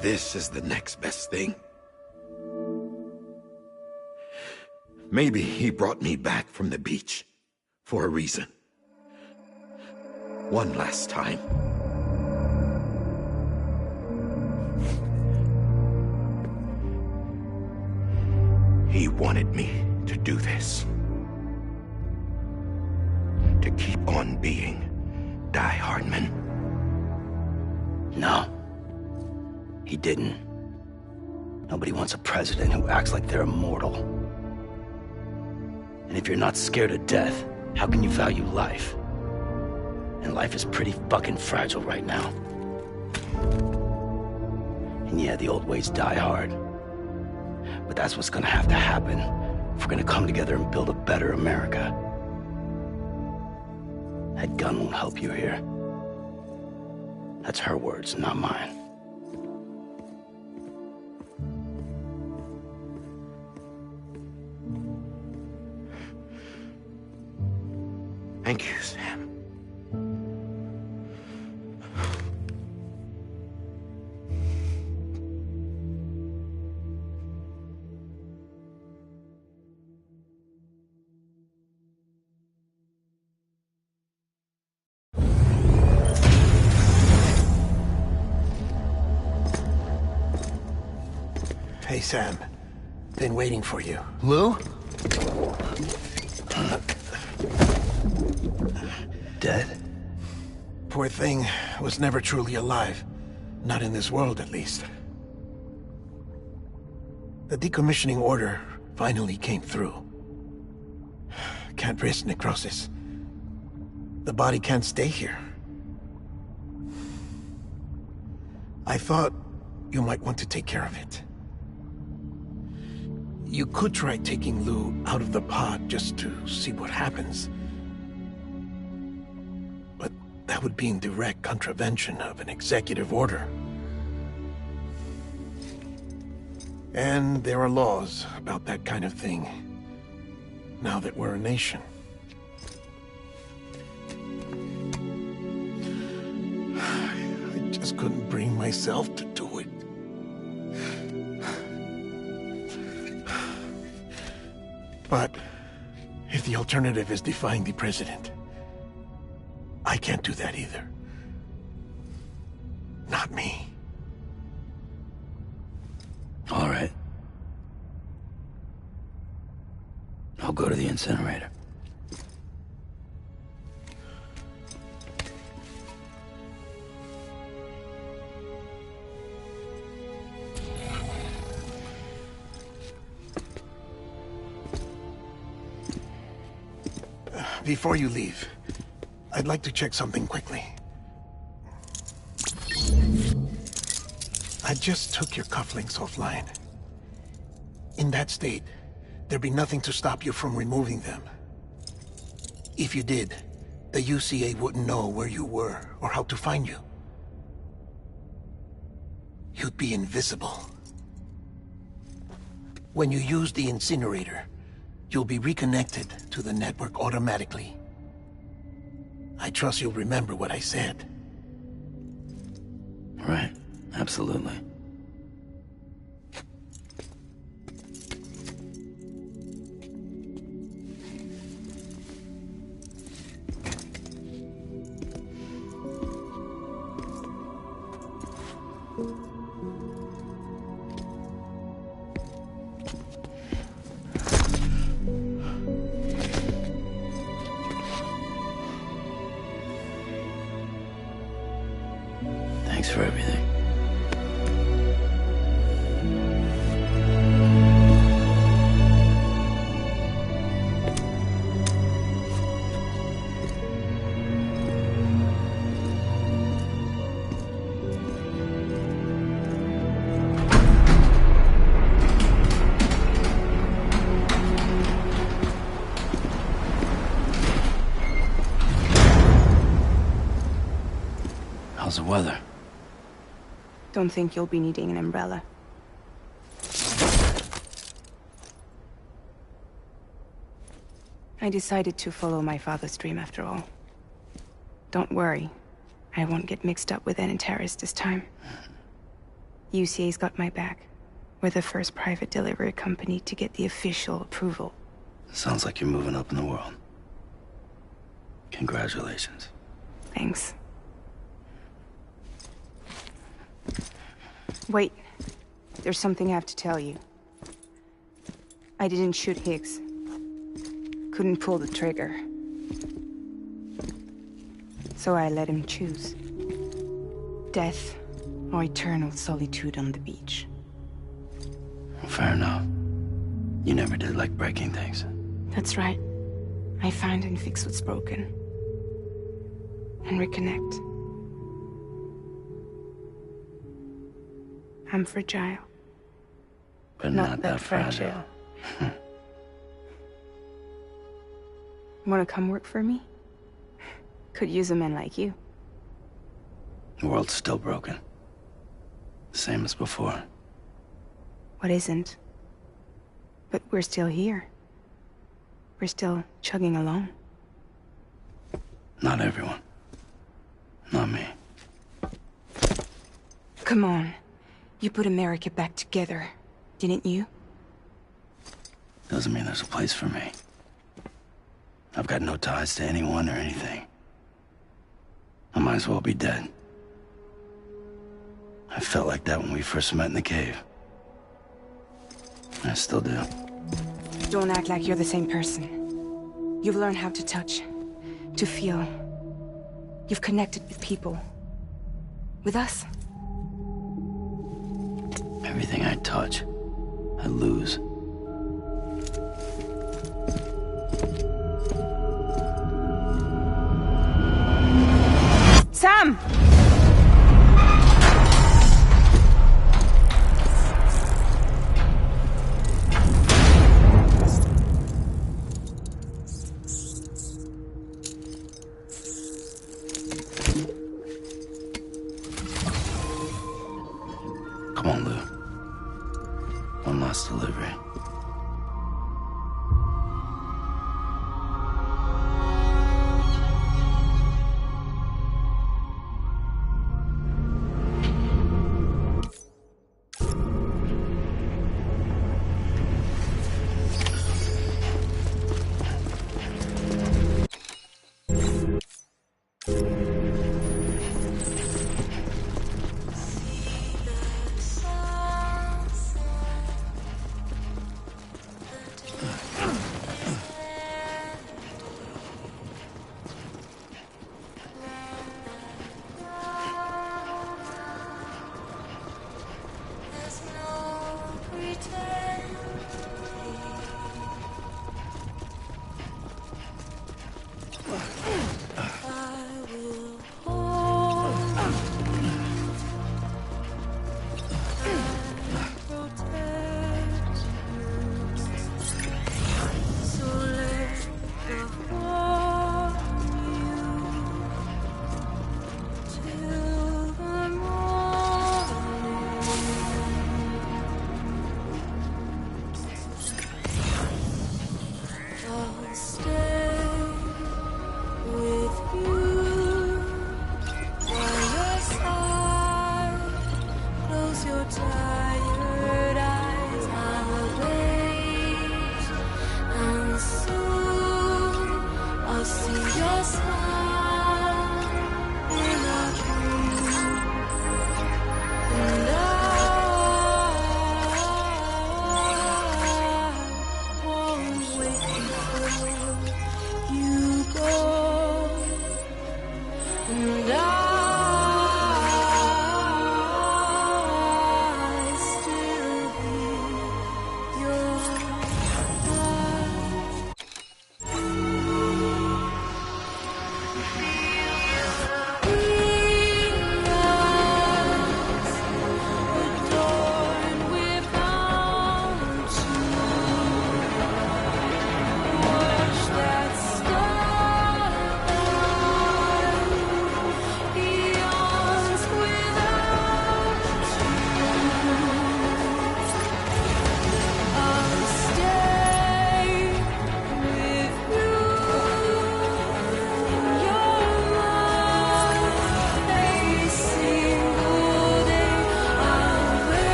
this is the next best thing. Maybe he brought me back from the beach for a reason. One last time. He wanted me to do this. To keep on being Die Hardman. No. He didn't. Nobody wants a president who acts like they're immortal. And if you're not scared of death, how can you value life? And life is pretty fucking fragile right now. And yeah, the old ways die hard. But that's what's gonna have to happen if we're gonna come together and build a better America. That gun won't help you here. That's her words, not mine. Thank you, Sam. Hey, Sam. Been waiting for you. Lou? Dead? Poor thing was never truly alive. Not in this world, at least. The decommissioning order finally came through. Can't risk necrosis. The body can't stay here. I thought you might want to take care of it. You could try taking Lou out of the pod just to see what happens. But that would be in direct contravention of an executive order. And there are laws about that kind of thing, now that we're a nation. I just couldn't bring myself to do it. But if the alternative is defying the president, I can't do that either. Not me. All right. I'll go to the incinerator. Before you leave, I'd like to check something quickly. I just took your cufflinks offline. In that state, there'd be nothing to stop you from removing them. If you did, the UCA wouldn't know where you were or how to find you. You'd be invisible. When you use the incinerator, you'll be reconnected to the network automatically. I trust you'll remember what I said. Right. Absolutely. Thanks for everything. How's the weather? Don't think you'll be needing an umbrella. I decided to follow my father's dream after all. Don't worry. I won't get mixed up with any terrorists this time. UCA's got my back. We're the first private delivery company to get the official approval. Sounds like you're moving up in the world. Congratulations. Thanks. Wait. There's something I have to tell you. I didn't shoot Higgs. Couldn't pull the trigger. So I let him choose. Death or eternal solitude on the beach. Fair enough. You never did like breaking things. That's right. I find and fix what's broken. And reconnect. I'm fragile. But not that fragile. Wanna come work for me? Could use a man like you. The world's still broken. Same as before. What isn't? But we're still here. We're still chugging along. Not everyone. Not me. Come on. You put America back together, didn't you? Doesn't mean there's a place for me. I've got no ties to anyone or anything. I might as well be dead. I felt like that when we first met in the cave. I still do. Don't act like you're the same person. You've learned how to touch, to feel. You've connected with people. With us. Everything I touch, I lose. Sam! Come on, Lou. One last delivery.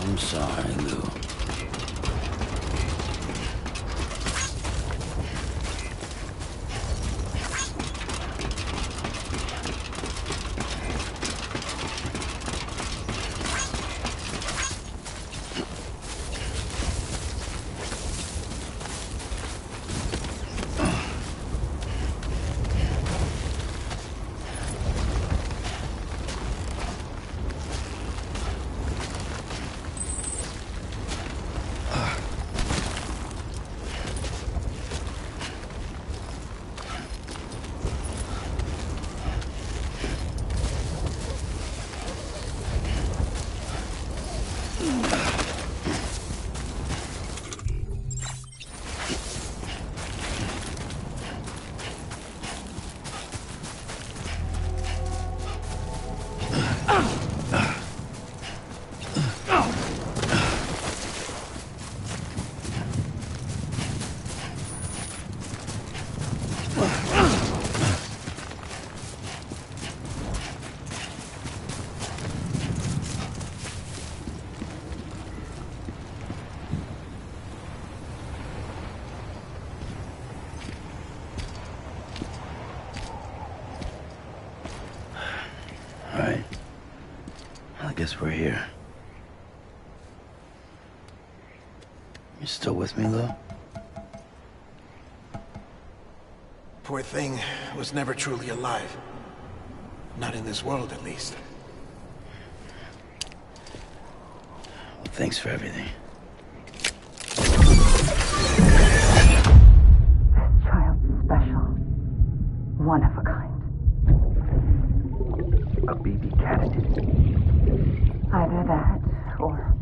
I'm sorry, Lou. I guess we're here. You still with me, Lou? Poor thing was never truly alive. Not in this world, at least. Thanks for everything. Child special. One of a kind. A baby candidate. Either that, or...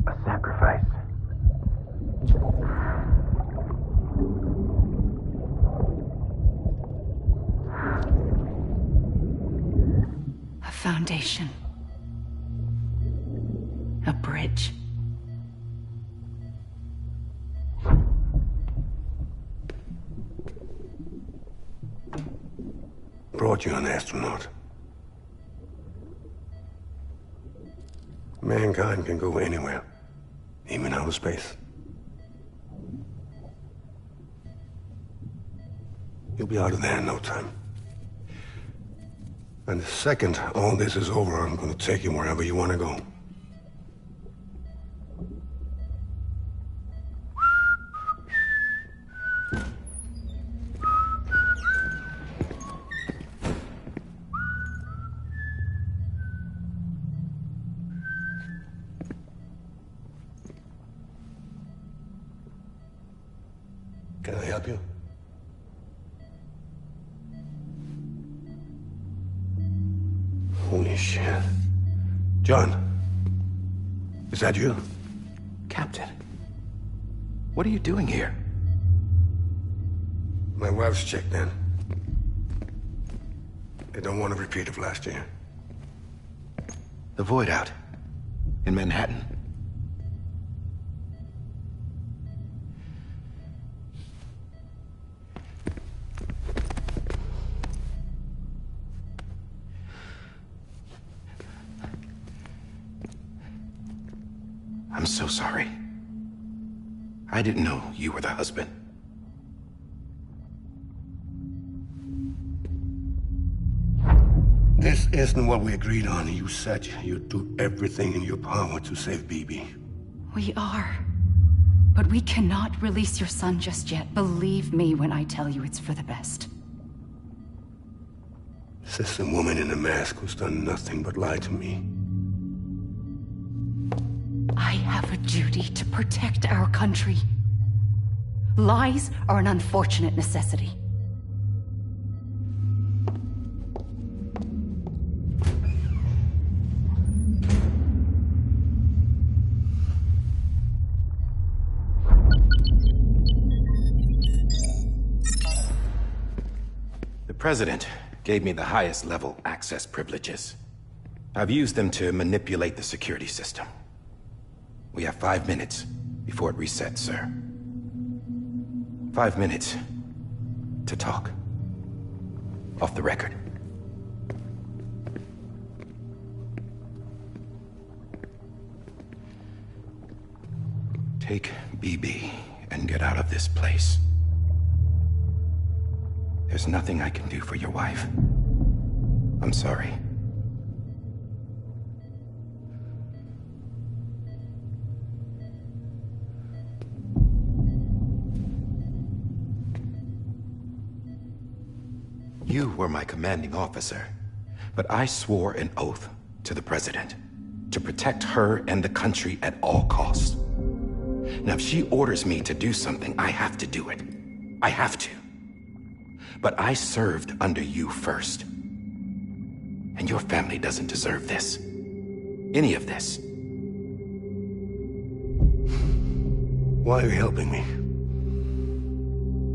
A sacrifice. a foundation. A bridge. Brought you an astronaut. Mankind can go anywhere, even outer space. You'll be out of there in no time. And the second all this is over, I'm gonna take you wherever you wanna go. Can I help you? Holy shit. John, is that you? Captain, what are you doing here? My wife's checked in. They don't want a repeat of last year. The Void out. In Manhattan. I'm so sorry. I didn't know you were the husband. This isn't what we agreed on. You said you'd do everything in your power to save BB. We are. But we cannot release your son just yet. Believe me when I tell you it's for the best. This is a woman in a mask who's done nothing but lie to me. I have a duty to protect our country. Lies are an unfortunate necessity. The President gave me the highest level access privileges. I've used them to manipulate the security system. We have 5 minutes before it resets, sir. 5 minutes to talk. Off the record. Take BB and get out of this place. There's nothing I can do for your wife. I'm sorry. You were my commanding officer, but I swore an oath to the President to protect her and the country at all costs. Now, if she orders me to do something, I have to do it. I have to. But I served under you first. And your family doesn't deserve this. Any of this. Why are you helping me?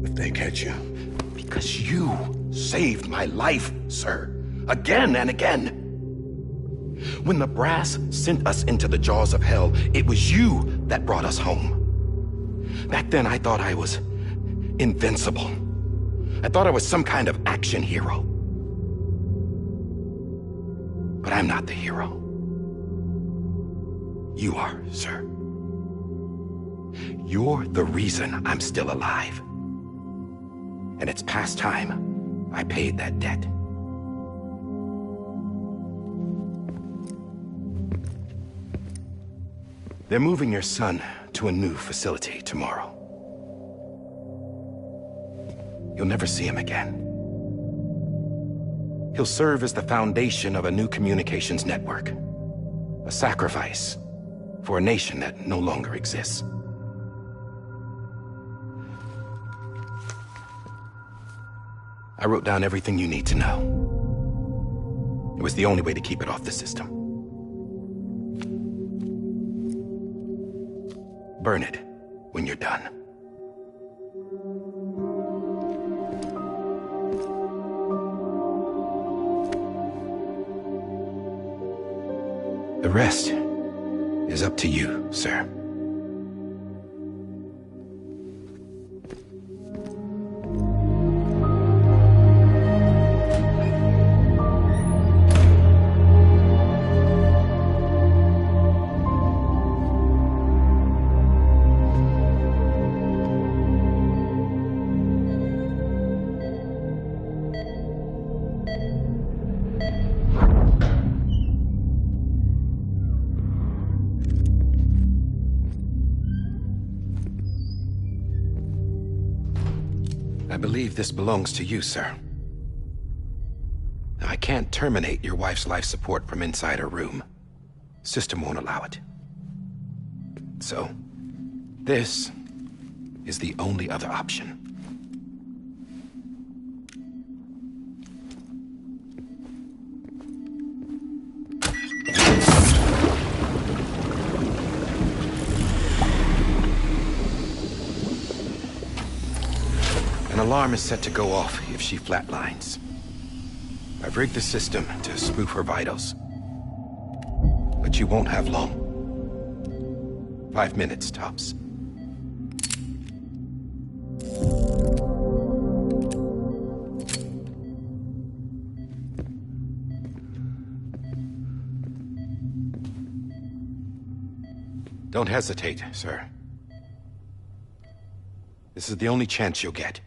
If they catch you. Because you saved my life, sir. Again and again. When the brass sent us into the jaws of hell, it was you that brought us home. Back then, I thought I was invincible. I thought I was some kind of action hero. But I'm not the hero. You are, sir. You're the reason I'm still alive. And it's past time I paid that debt. They're moving your son to a new facility tomorrow. You'll never see him again. He'll serve as the foundation of a new communications network. A sacrifice for a nation that no longer exists. I wrote down everything you need to know. It was the only way to keep it off the system. Burn it when you're done. The rest is up to you, sir. I believe this belongs to you, sir. I can't terminate your wife's life support from inside her room. System won't allow it. So, this is the only other option. An alarm is set to go off if she flatlines. I've rigged the system to spoof her vitals. But you won't have long. 5 minutes, tops. Don't hesitate, sir. This is the only chance you'll get.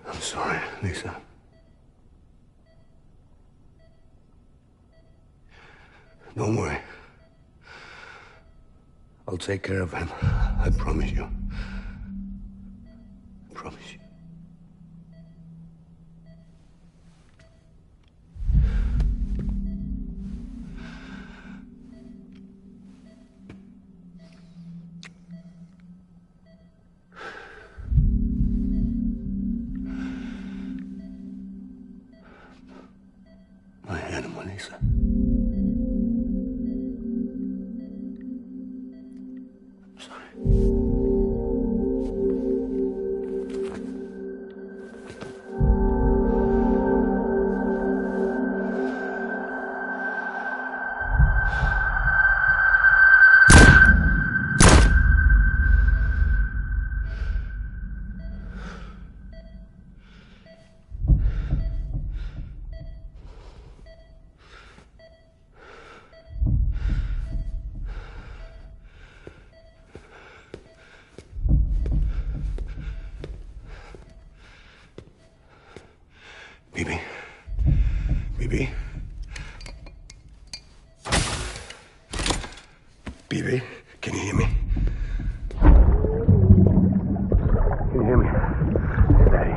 I'm sorry, Lisa. Don't worry. I'll take care of him. I promise you. I promise you. My animal, Lisa. I'm sorry. Bibi. Bibi. Bibi, can you hear me? Can you hear me? It's Daddy.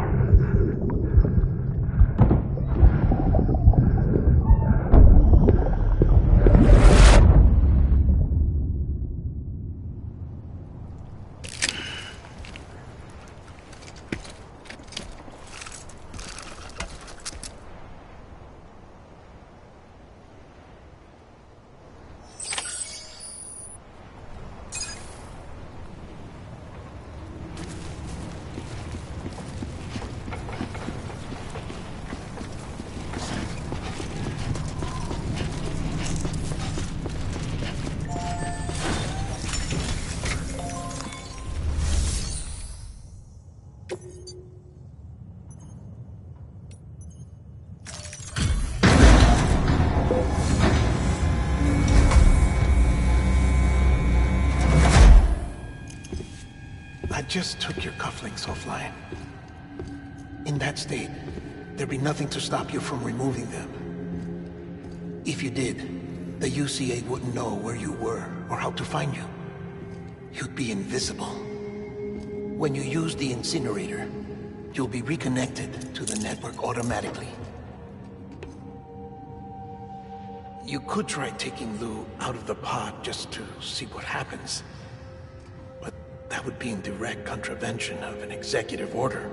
just took your cufflinks offline. In that state, there'd be nothing to stop you from removing them. If you did, the UCA wouldn't know where you were or how to find you. You'd be invisible. When you use the incinerator, you'll be reconnected to the network automatically. You could try taking Lou out of the pod just to see what happens. But that would be in direct contravention of an executive order.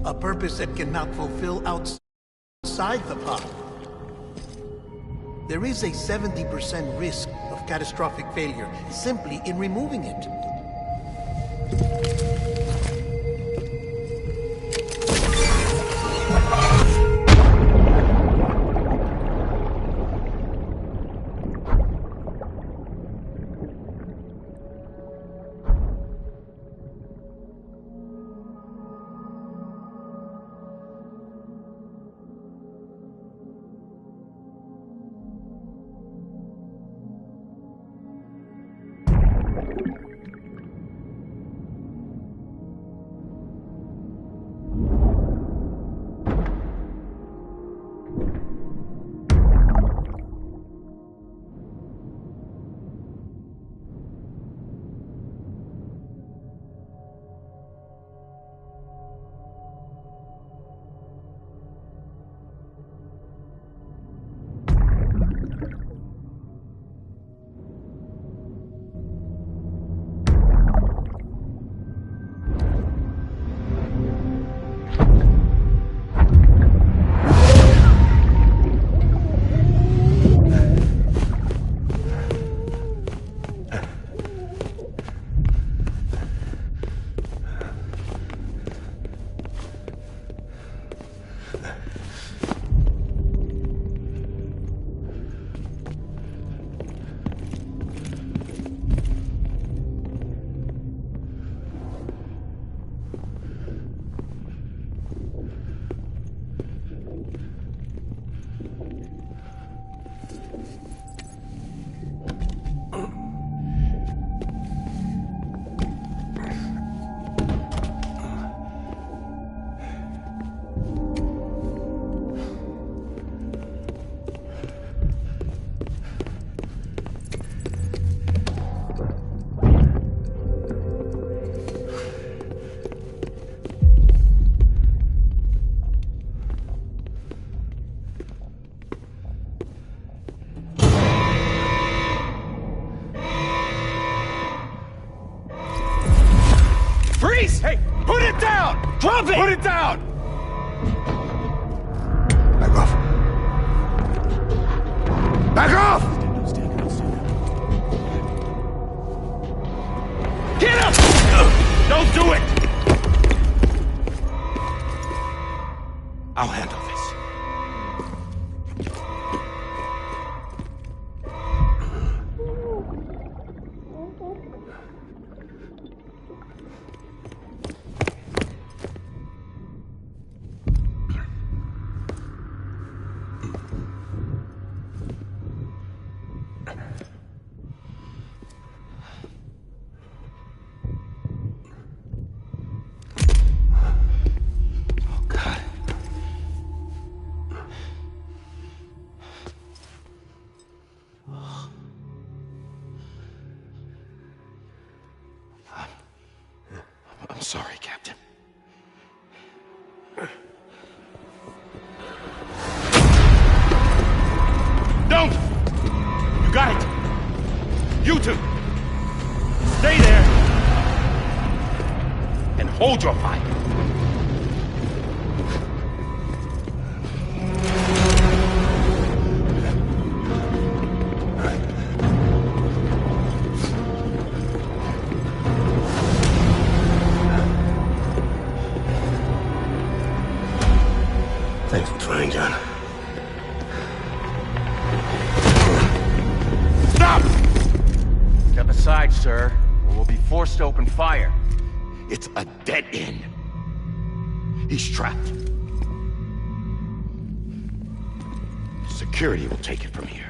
A purpose that cannot fulfill outside the pod. There is a 70% risk of catastrophic failure simply in removing it. Freeze! Hey, put it down! Drop it! Put it down! Back off. Back off! Get up! Don't do it! I'll handle this. sorry, Captain. Don't! You got it! You two! Stay there! And hold your fire! Thanks for trying, John. Stop! Step aside, sir, or we'll be forced to open fire. It's a dead end. He's trapped. Security will take it from here.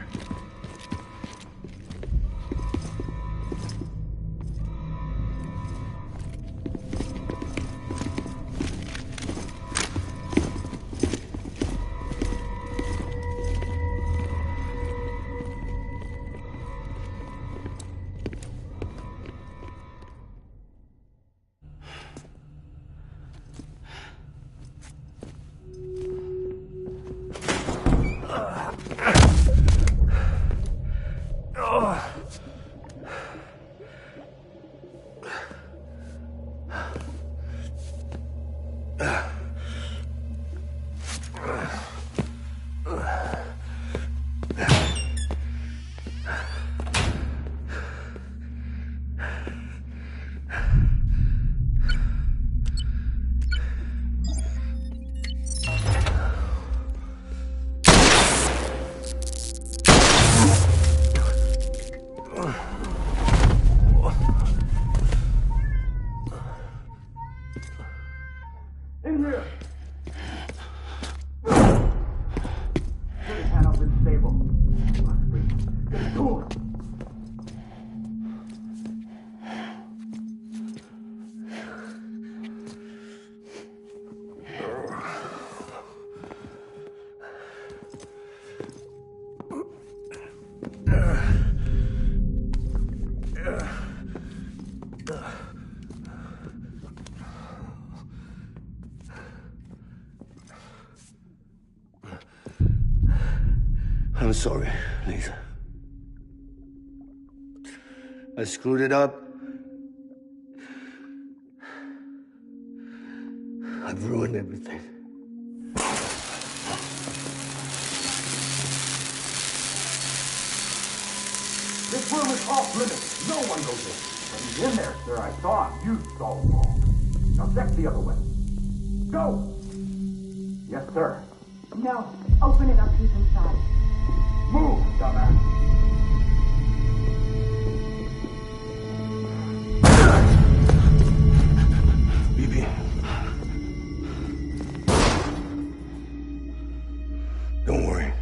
I'm sorry, Lisa. I screwed it up. I've ruined everything. This room is off limits. No one goes in. But he's in there, sir. I saw him. You saw him all. Now check the other way. Go! Yes, sir. No. Open it up. He's inside. Move, dumbass. Bibi. Don't worry.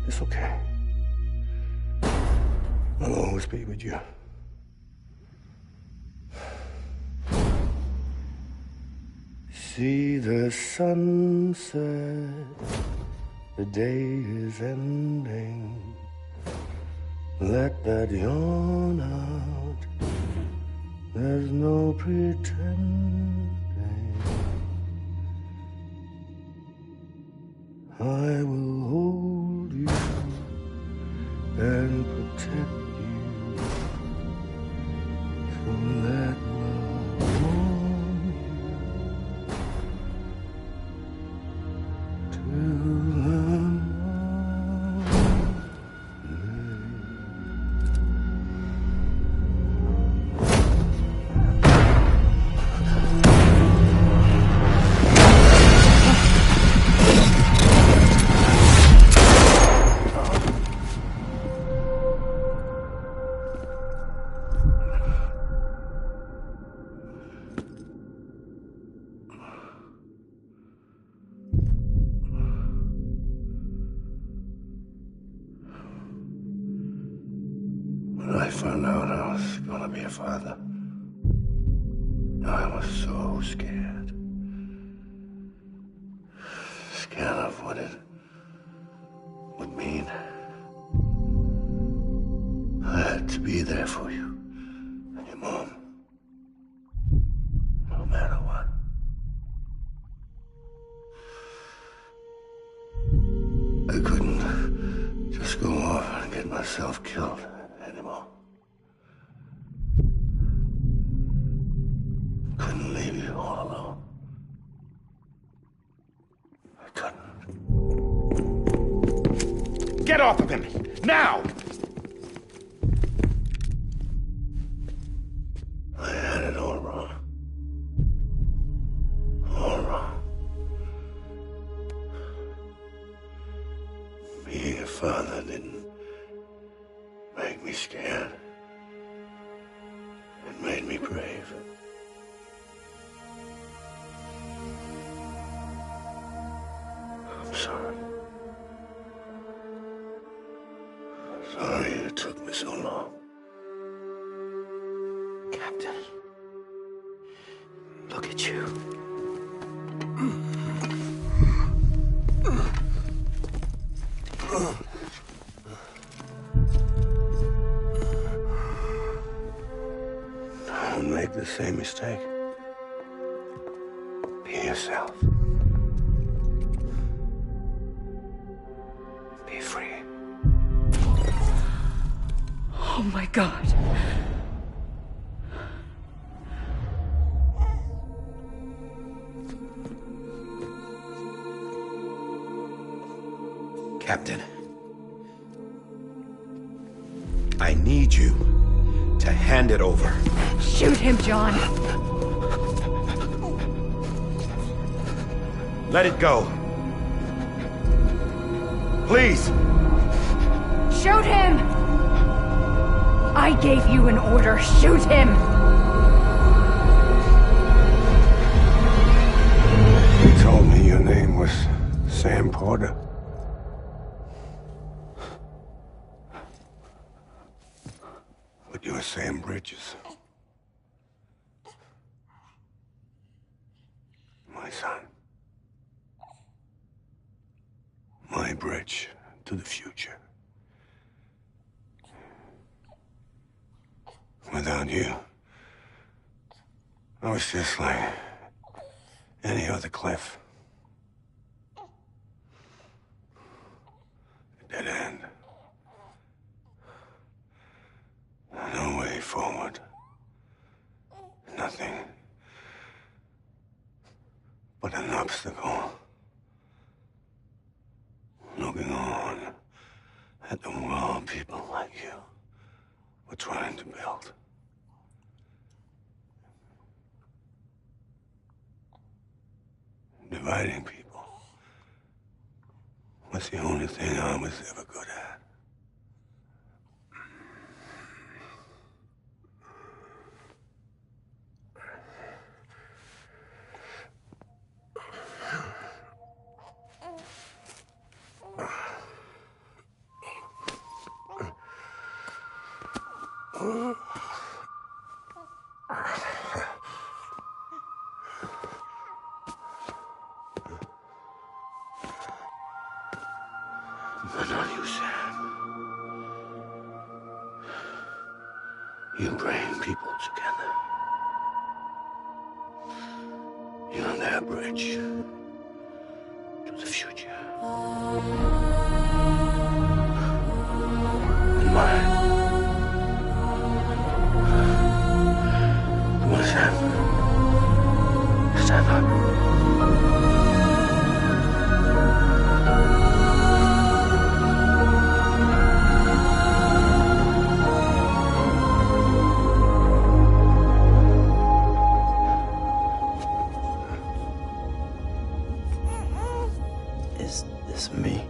It's okay. I'll always be with you. See the sunset. The day is ending. Let that yawn out. There's no pretending. I will hold you and protect you. So let love warm you till When I found out I was gonna be a father, I was so scared. Scared of what it would mean. I had to be there for you and your mom. myself killed anymore. Couldn't leave you all alone. I couldn't. Get off of him! Now! I had it all wrong. All wrong. Being a father didn't make me scared. It made me brave. I'm sorry. Sorry it took me so long. Captain. Look at you. Don't make the same mistake. Be yourself. Be free. Oh my God. Captain. I need you to hand it over. Shoot him, John. Let it go. Please. Shoot him! I gave you an order. Shoot him! You told me your name was Sam Porter. But you're Sam Bridges. My son. My bridge to the future. Without you, I was just like any other Cliff. A dead end. No way forward. Nothing but an obstacle. Looking on at the world people like you were trying to build. Dividing people was the only thing I was ever good at. But not you, Sam. You bring people together. You're their bridge to the future. And mine. Come on, Sam. Stand up. Is this me?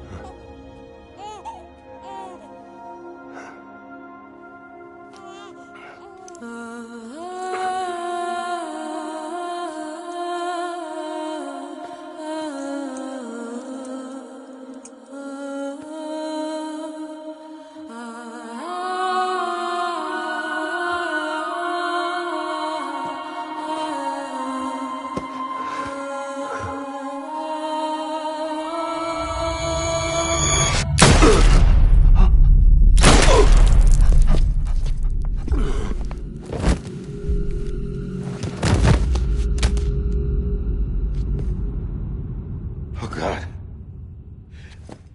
Oh, God.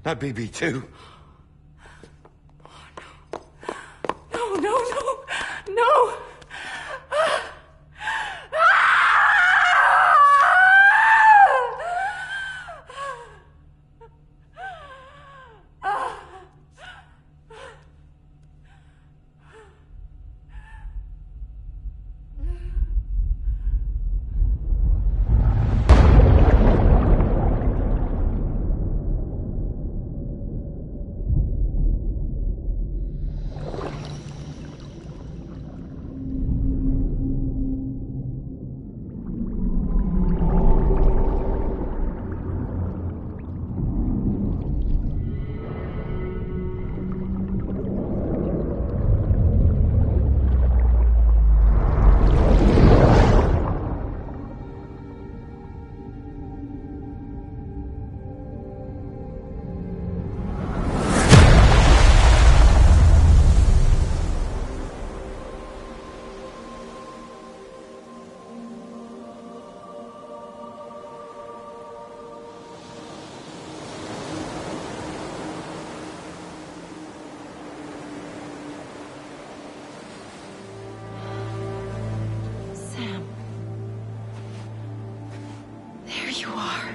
Not BB2. you are.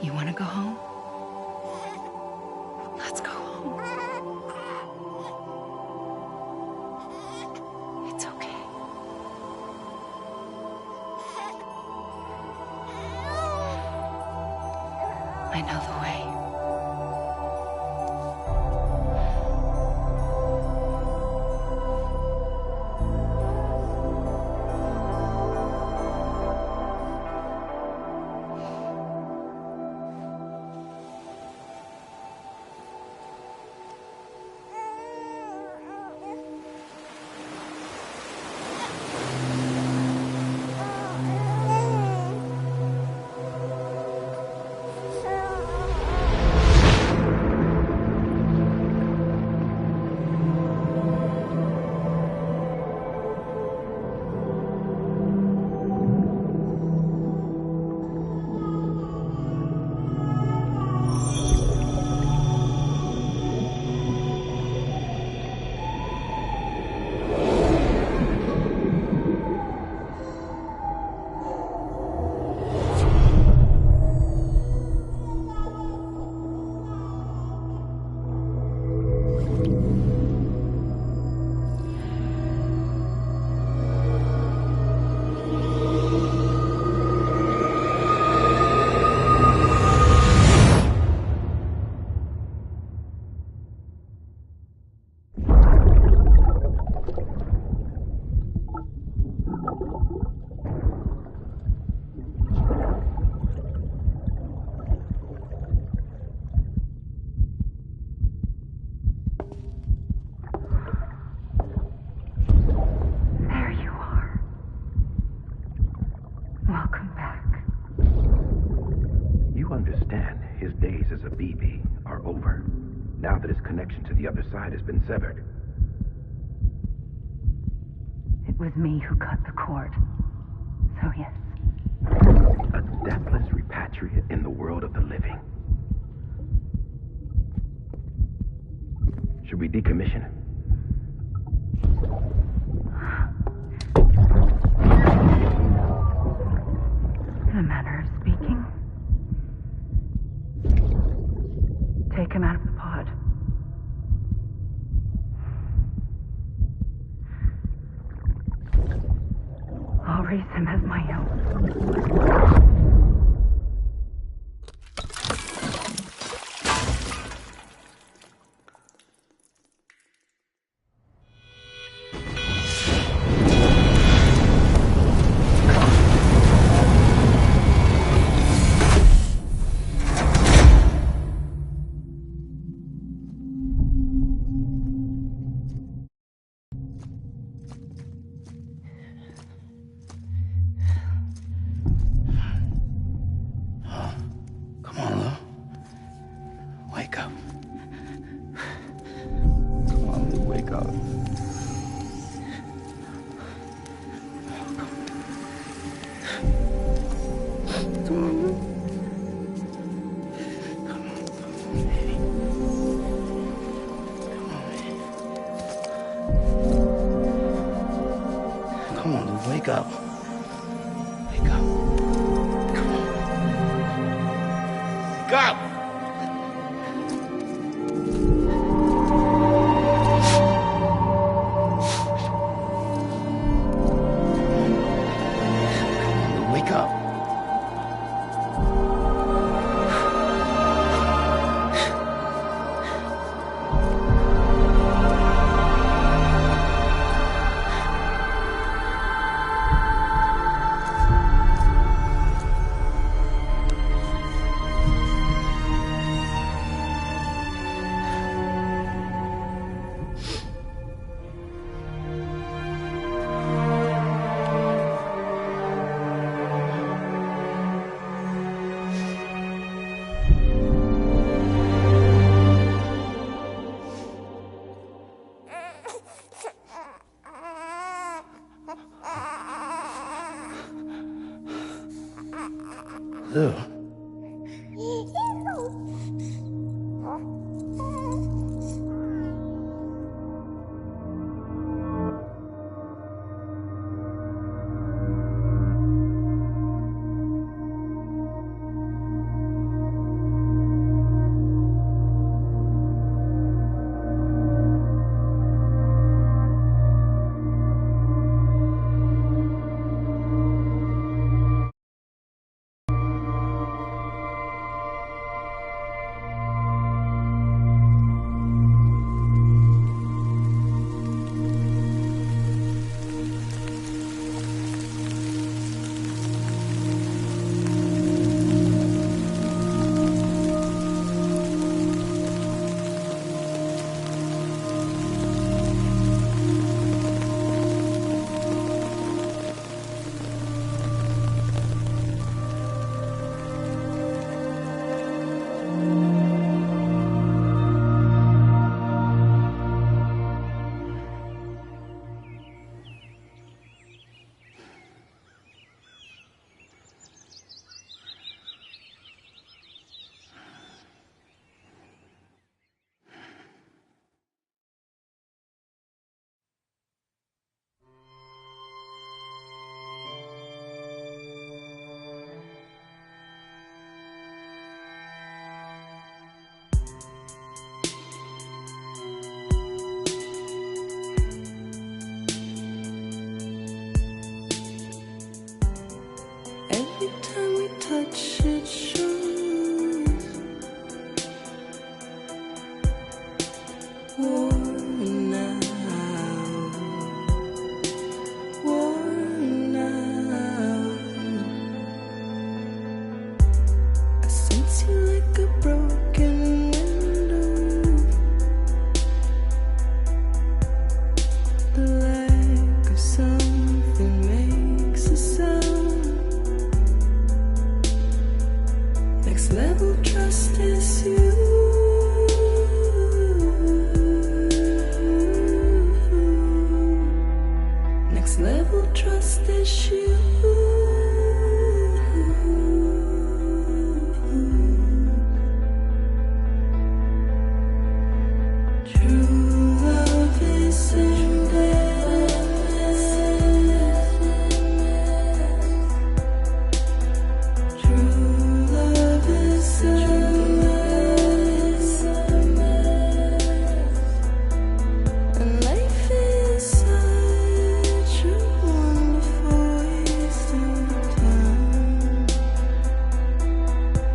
You want to go home? Let's go home. It's okay. I know the way. Now that his connection to the other side has been severed. It was me who cut the cord. So yes. A deathless repatriate in the world of the living. Should we decommission him? In a manner of speaking. Take him out of the pod. I'll raise him as my own. Come on, dude, wake up. Wake up. Come on. Wake up! Ew. Every time we touch it shows worn out, worn out. I sense you like a broken window. The lack of something makes a sound. Next level trust is you. Next level trust is you. True love is endless. True love is endless. And life is such a wonderful waste of time.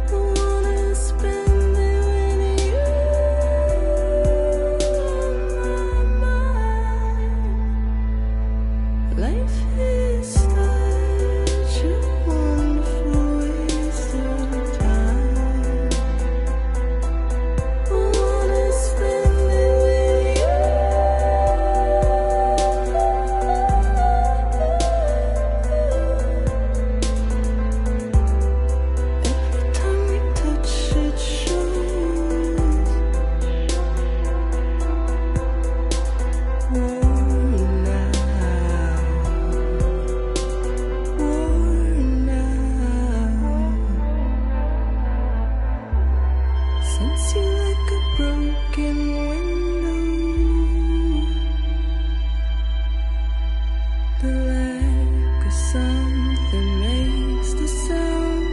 I wanna spend it with you on my mind. Life is such a wonderful waste of time. I wanna spend it with you. Every time we touch it shows worn out, worn out. Sense you like a broken window. The lack of something makes the sound.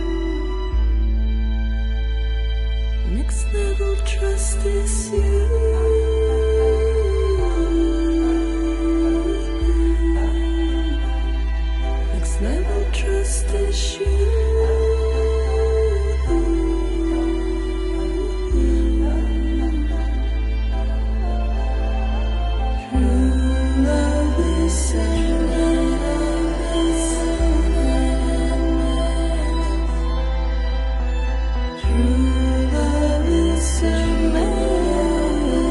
Next level trust is you. Next level trust is you. True love is endless. True love is endless.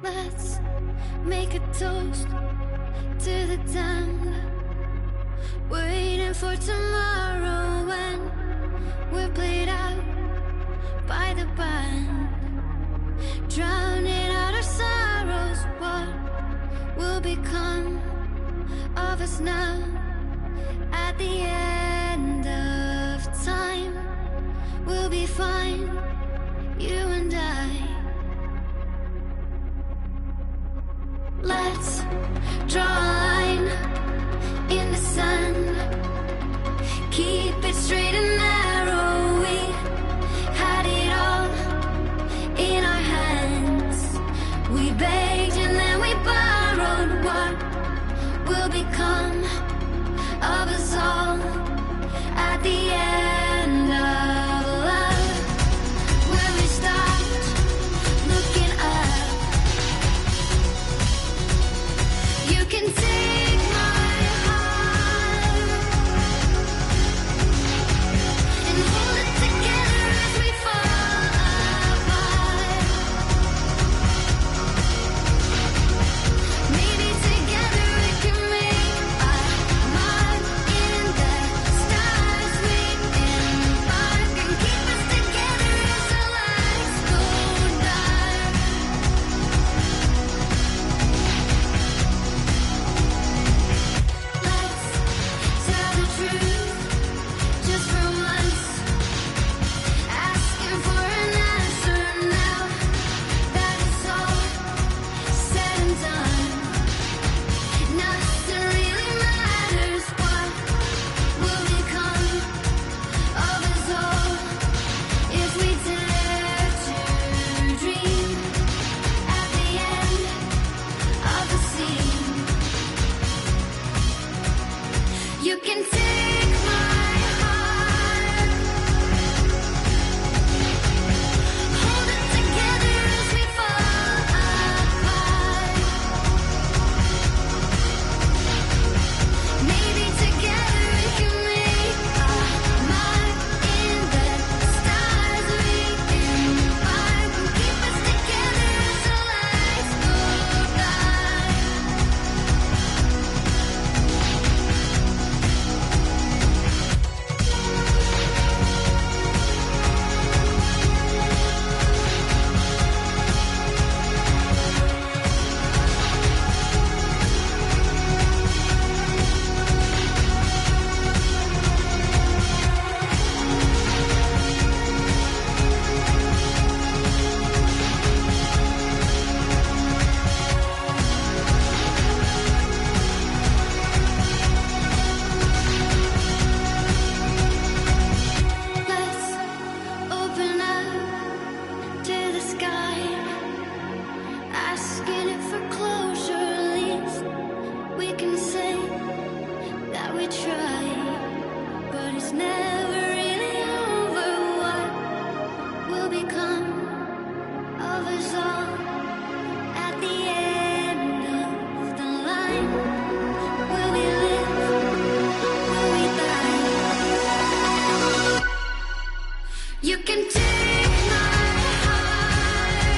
Let's make a toast to the damned, waiting for tomorrow when we're played out by the band, drowning out our sorrows. What will become of us now at the end of time? We'll be fine, you and I. Let's draw a line in the sand, keep it straight and narrow. We had it all in our hands. We begged and then we borrowed. What will become of us all at the end of love? When we start looking up, you can take my heart and hold it together as we fall apart. Maybe together we can make a mark in the stars we embark and keep us together as our lights go dark. Let's tell the truth just for once, asking for an answer now that it's all said and done. Nothing really matters. What will become of us all if we dare to dream at the end of the scene? You can take my heart, hold it together as we fall apart. Maybe together we can make a mark in the stars we embark and keep us together as the lights go dark. Let's open up to the sky, asking it for closure. At least we can say that we tried, but it's never really over. What will become of us all at the end of the line? Will we live? Will we die? You can take my heart,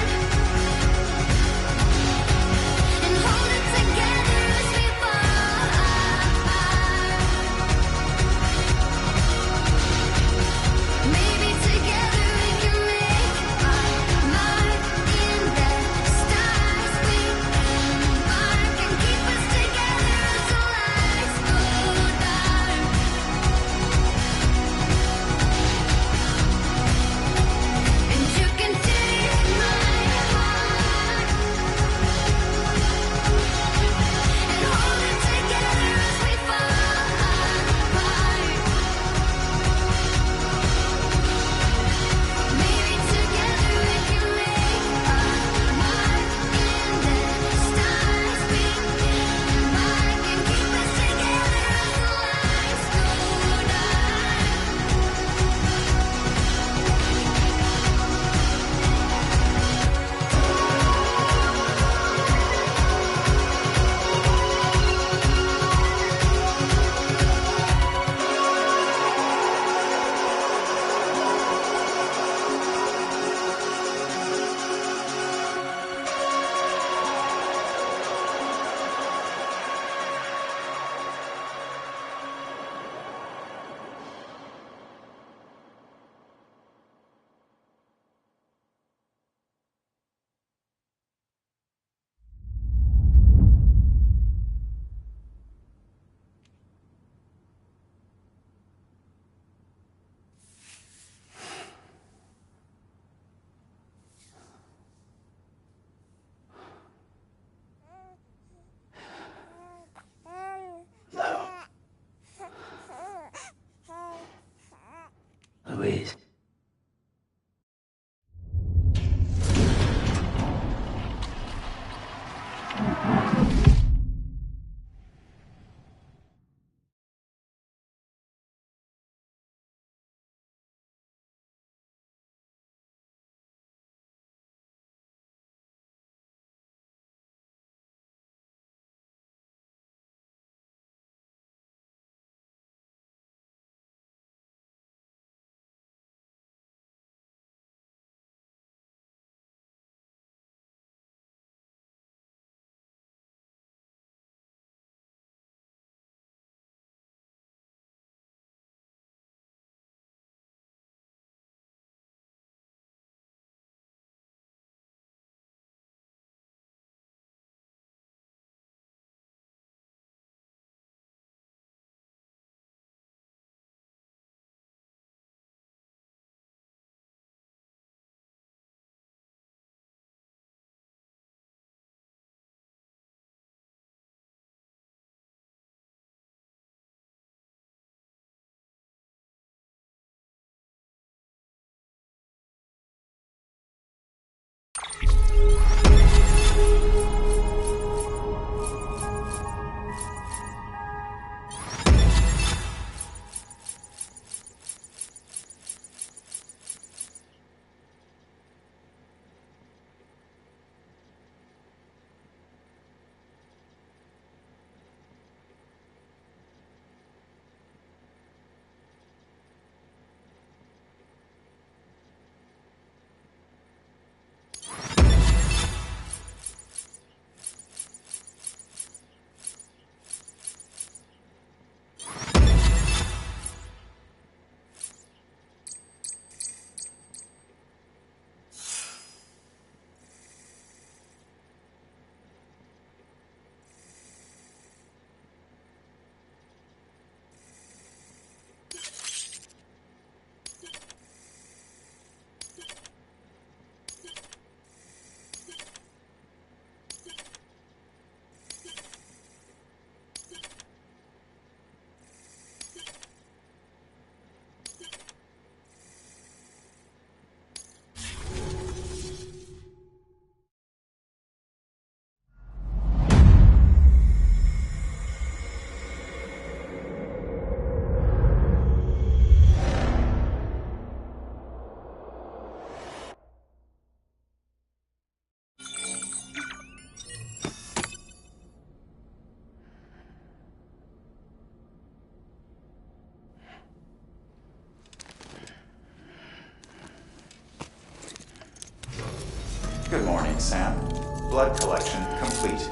morning, Sam. Blood collection complete.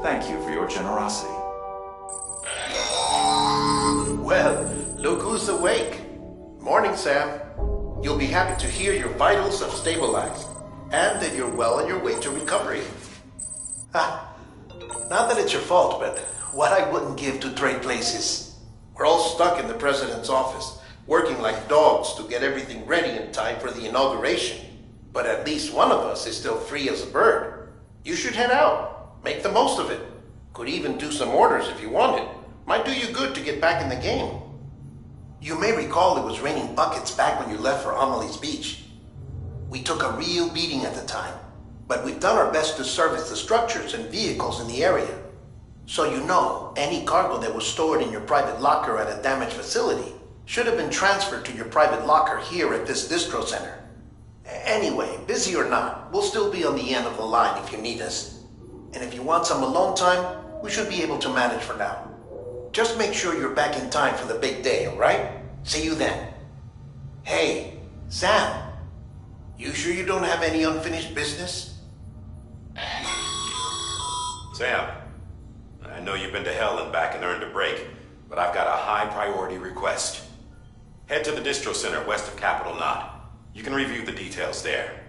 Thank you for your generosity. Well, look who's awake. Morning, Sam. You'll be happy to hear your vitals have stabilized, and that you're well on your way to recovery. Not that it's your fault, but what I wouldn't give to trade places. We're all stuck in the president's office, working like dogs to get everything ready in time for the inauguration. But at least one of us is still free as a bird. You should head out. Make the most of it. Could even do some orders if you wanted. Might do you good to get back in the game. You may recall it was raining buckets back when you left for Amelie's Beach. We took a real beating at the time, but we've done our best to service the structures and vehicles in the area. So you know, any cargo that was stored in your private locker at a damaged facility should have been transferred to your private locker here at this distro center. Anyway, busy or not, we'll still be on the end of the line if you need us. And if you want some alone time, we should be able to manage for now. Just make sure you're back in time for the big day, alright? See you then. Hey, Sam. You sure you don't have any unfinished business? Sam, I know you've been to hell and back and earned a break, but I've got a high priority request. Head to the distro center west of Capitol Knot. You can review the details there.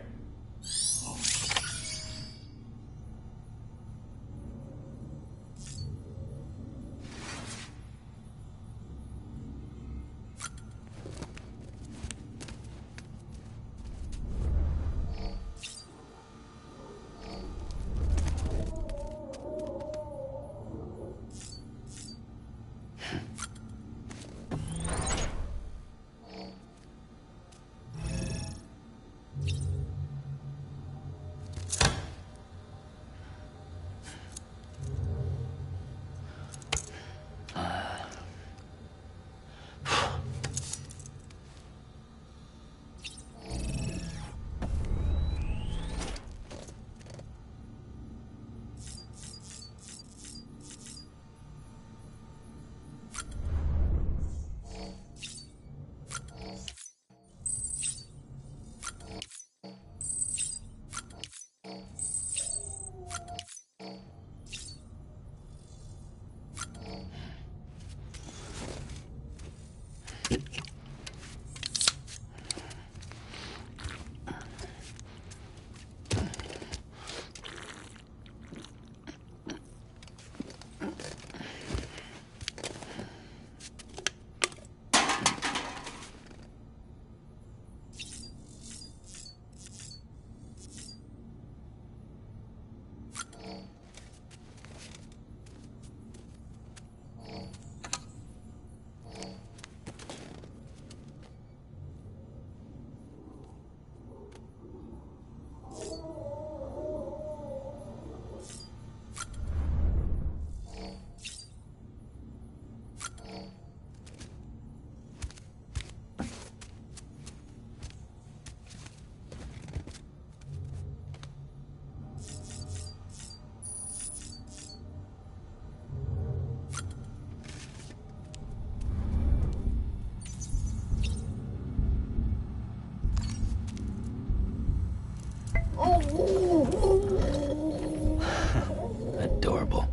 Adorable.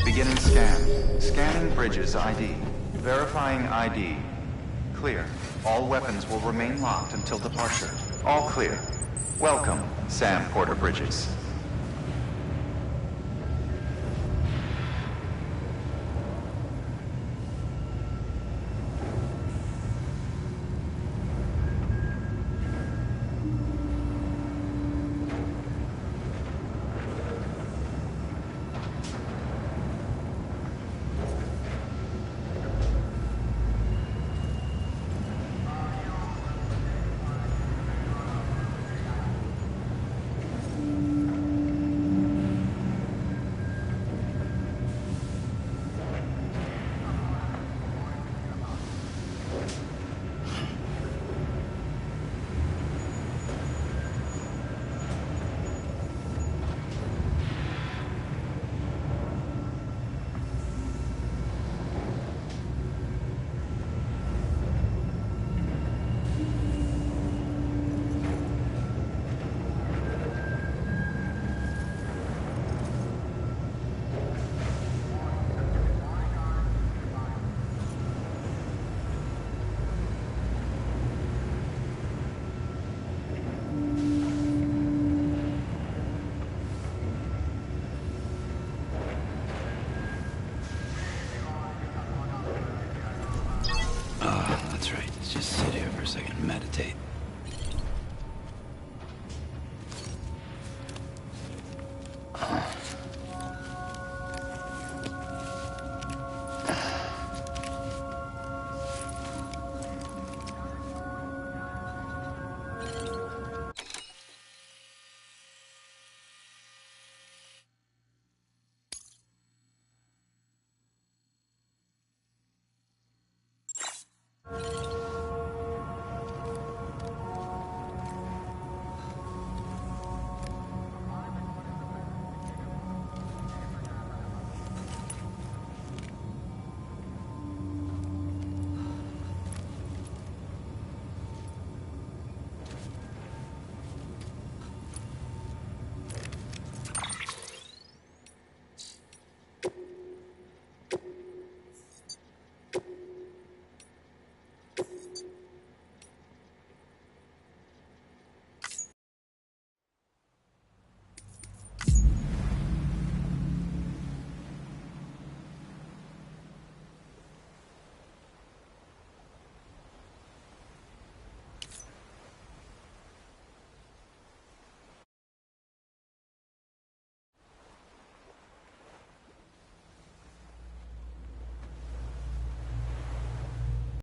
Beginning scan. Scanning bridges ID. Verifying ID. Clear. All weapons will remain locked until departure. All clear. Welcome, Sam Porter Bridges. just sit here for a second and meditate.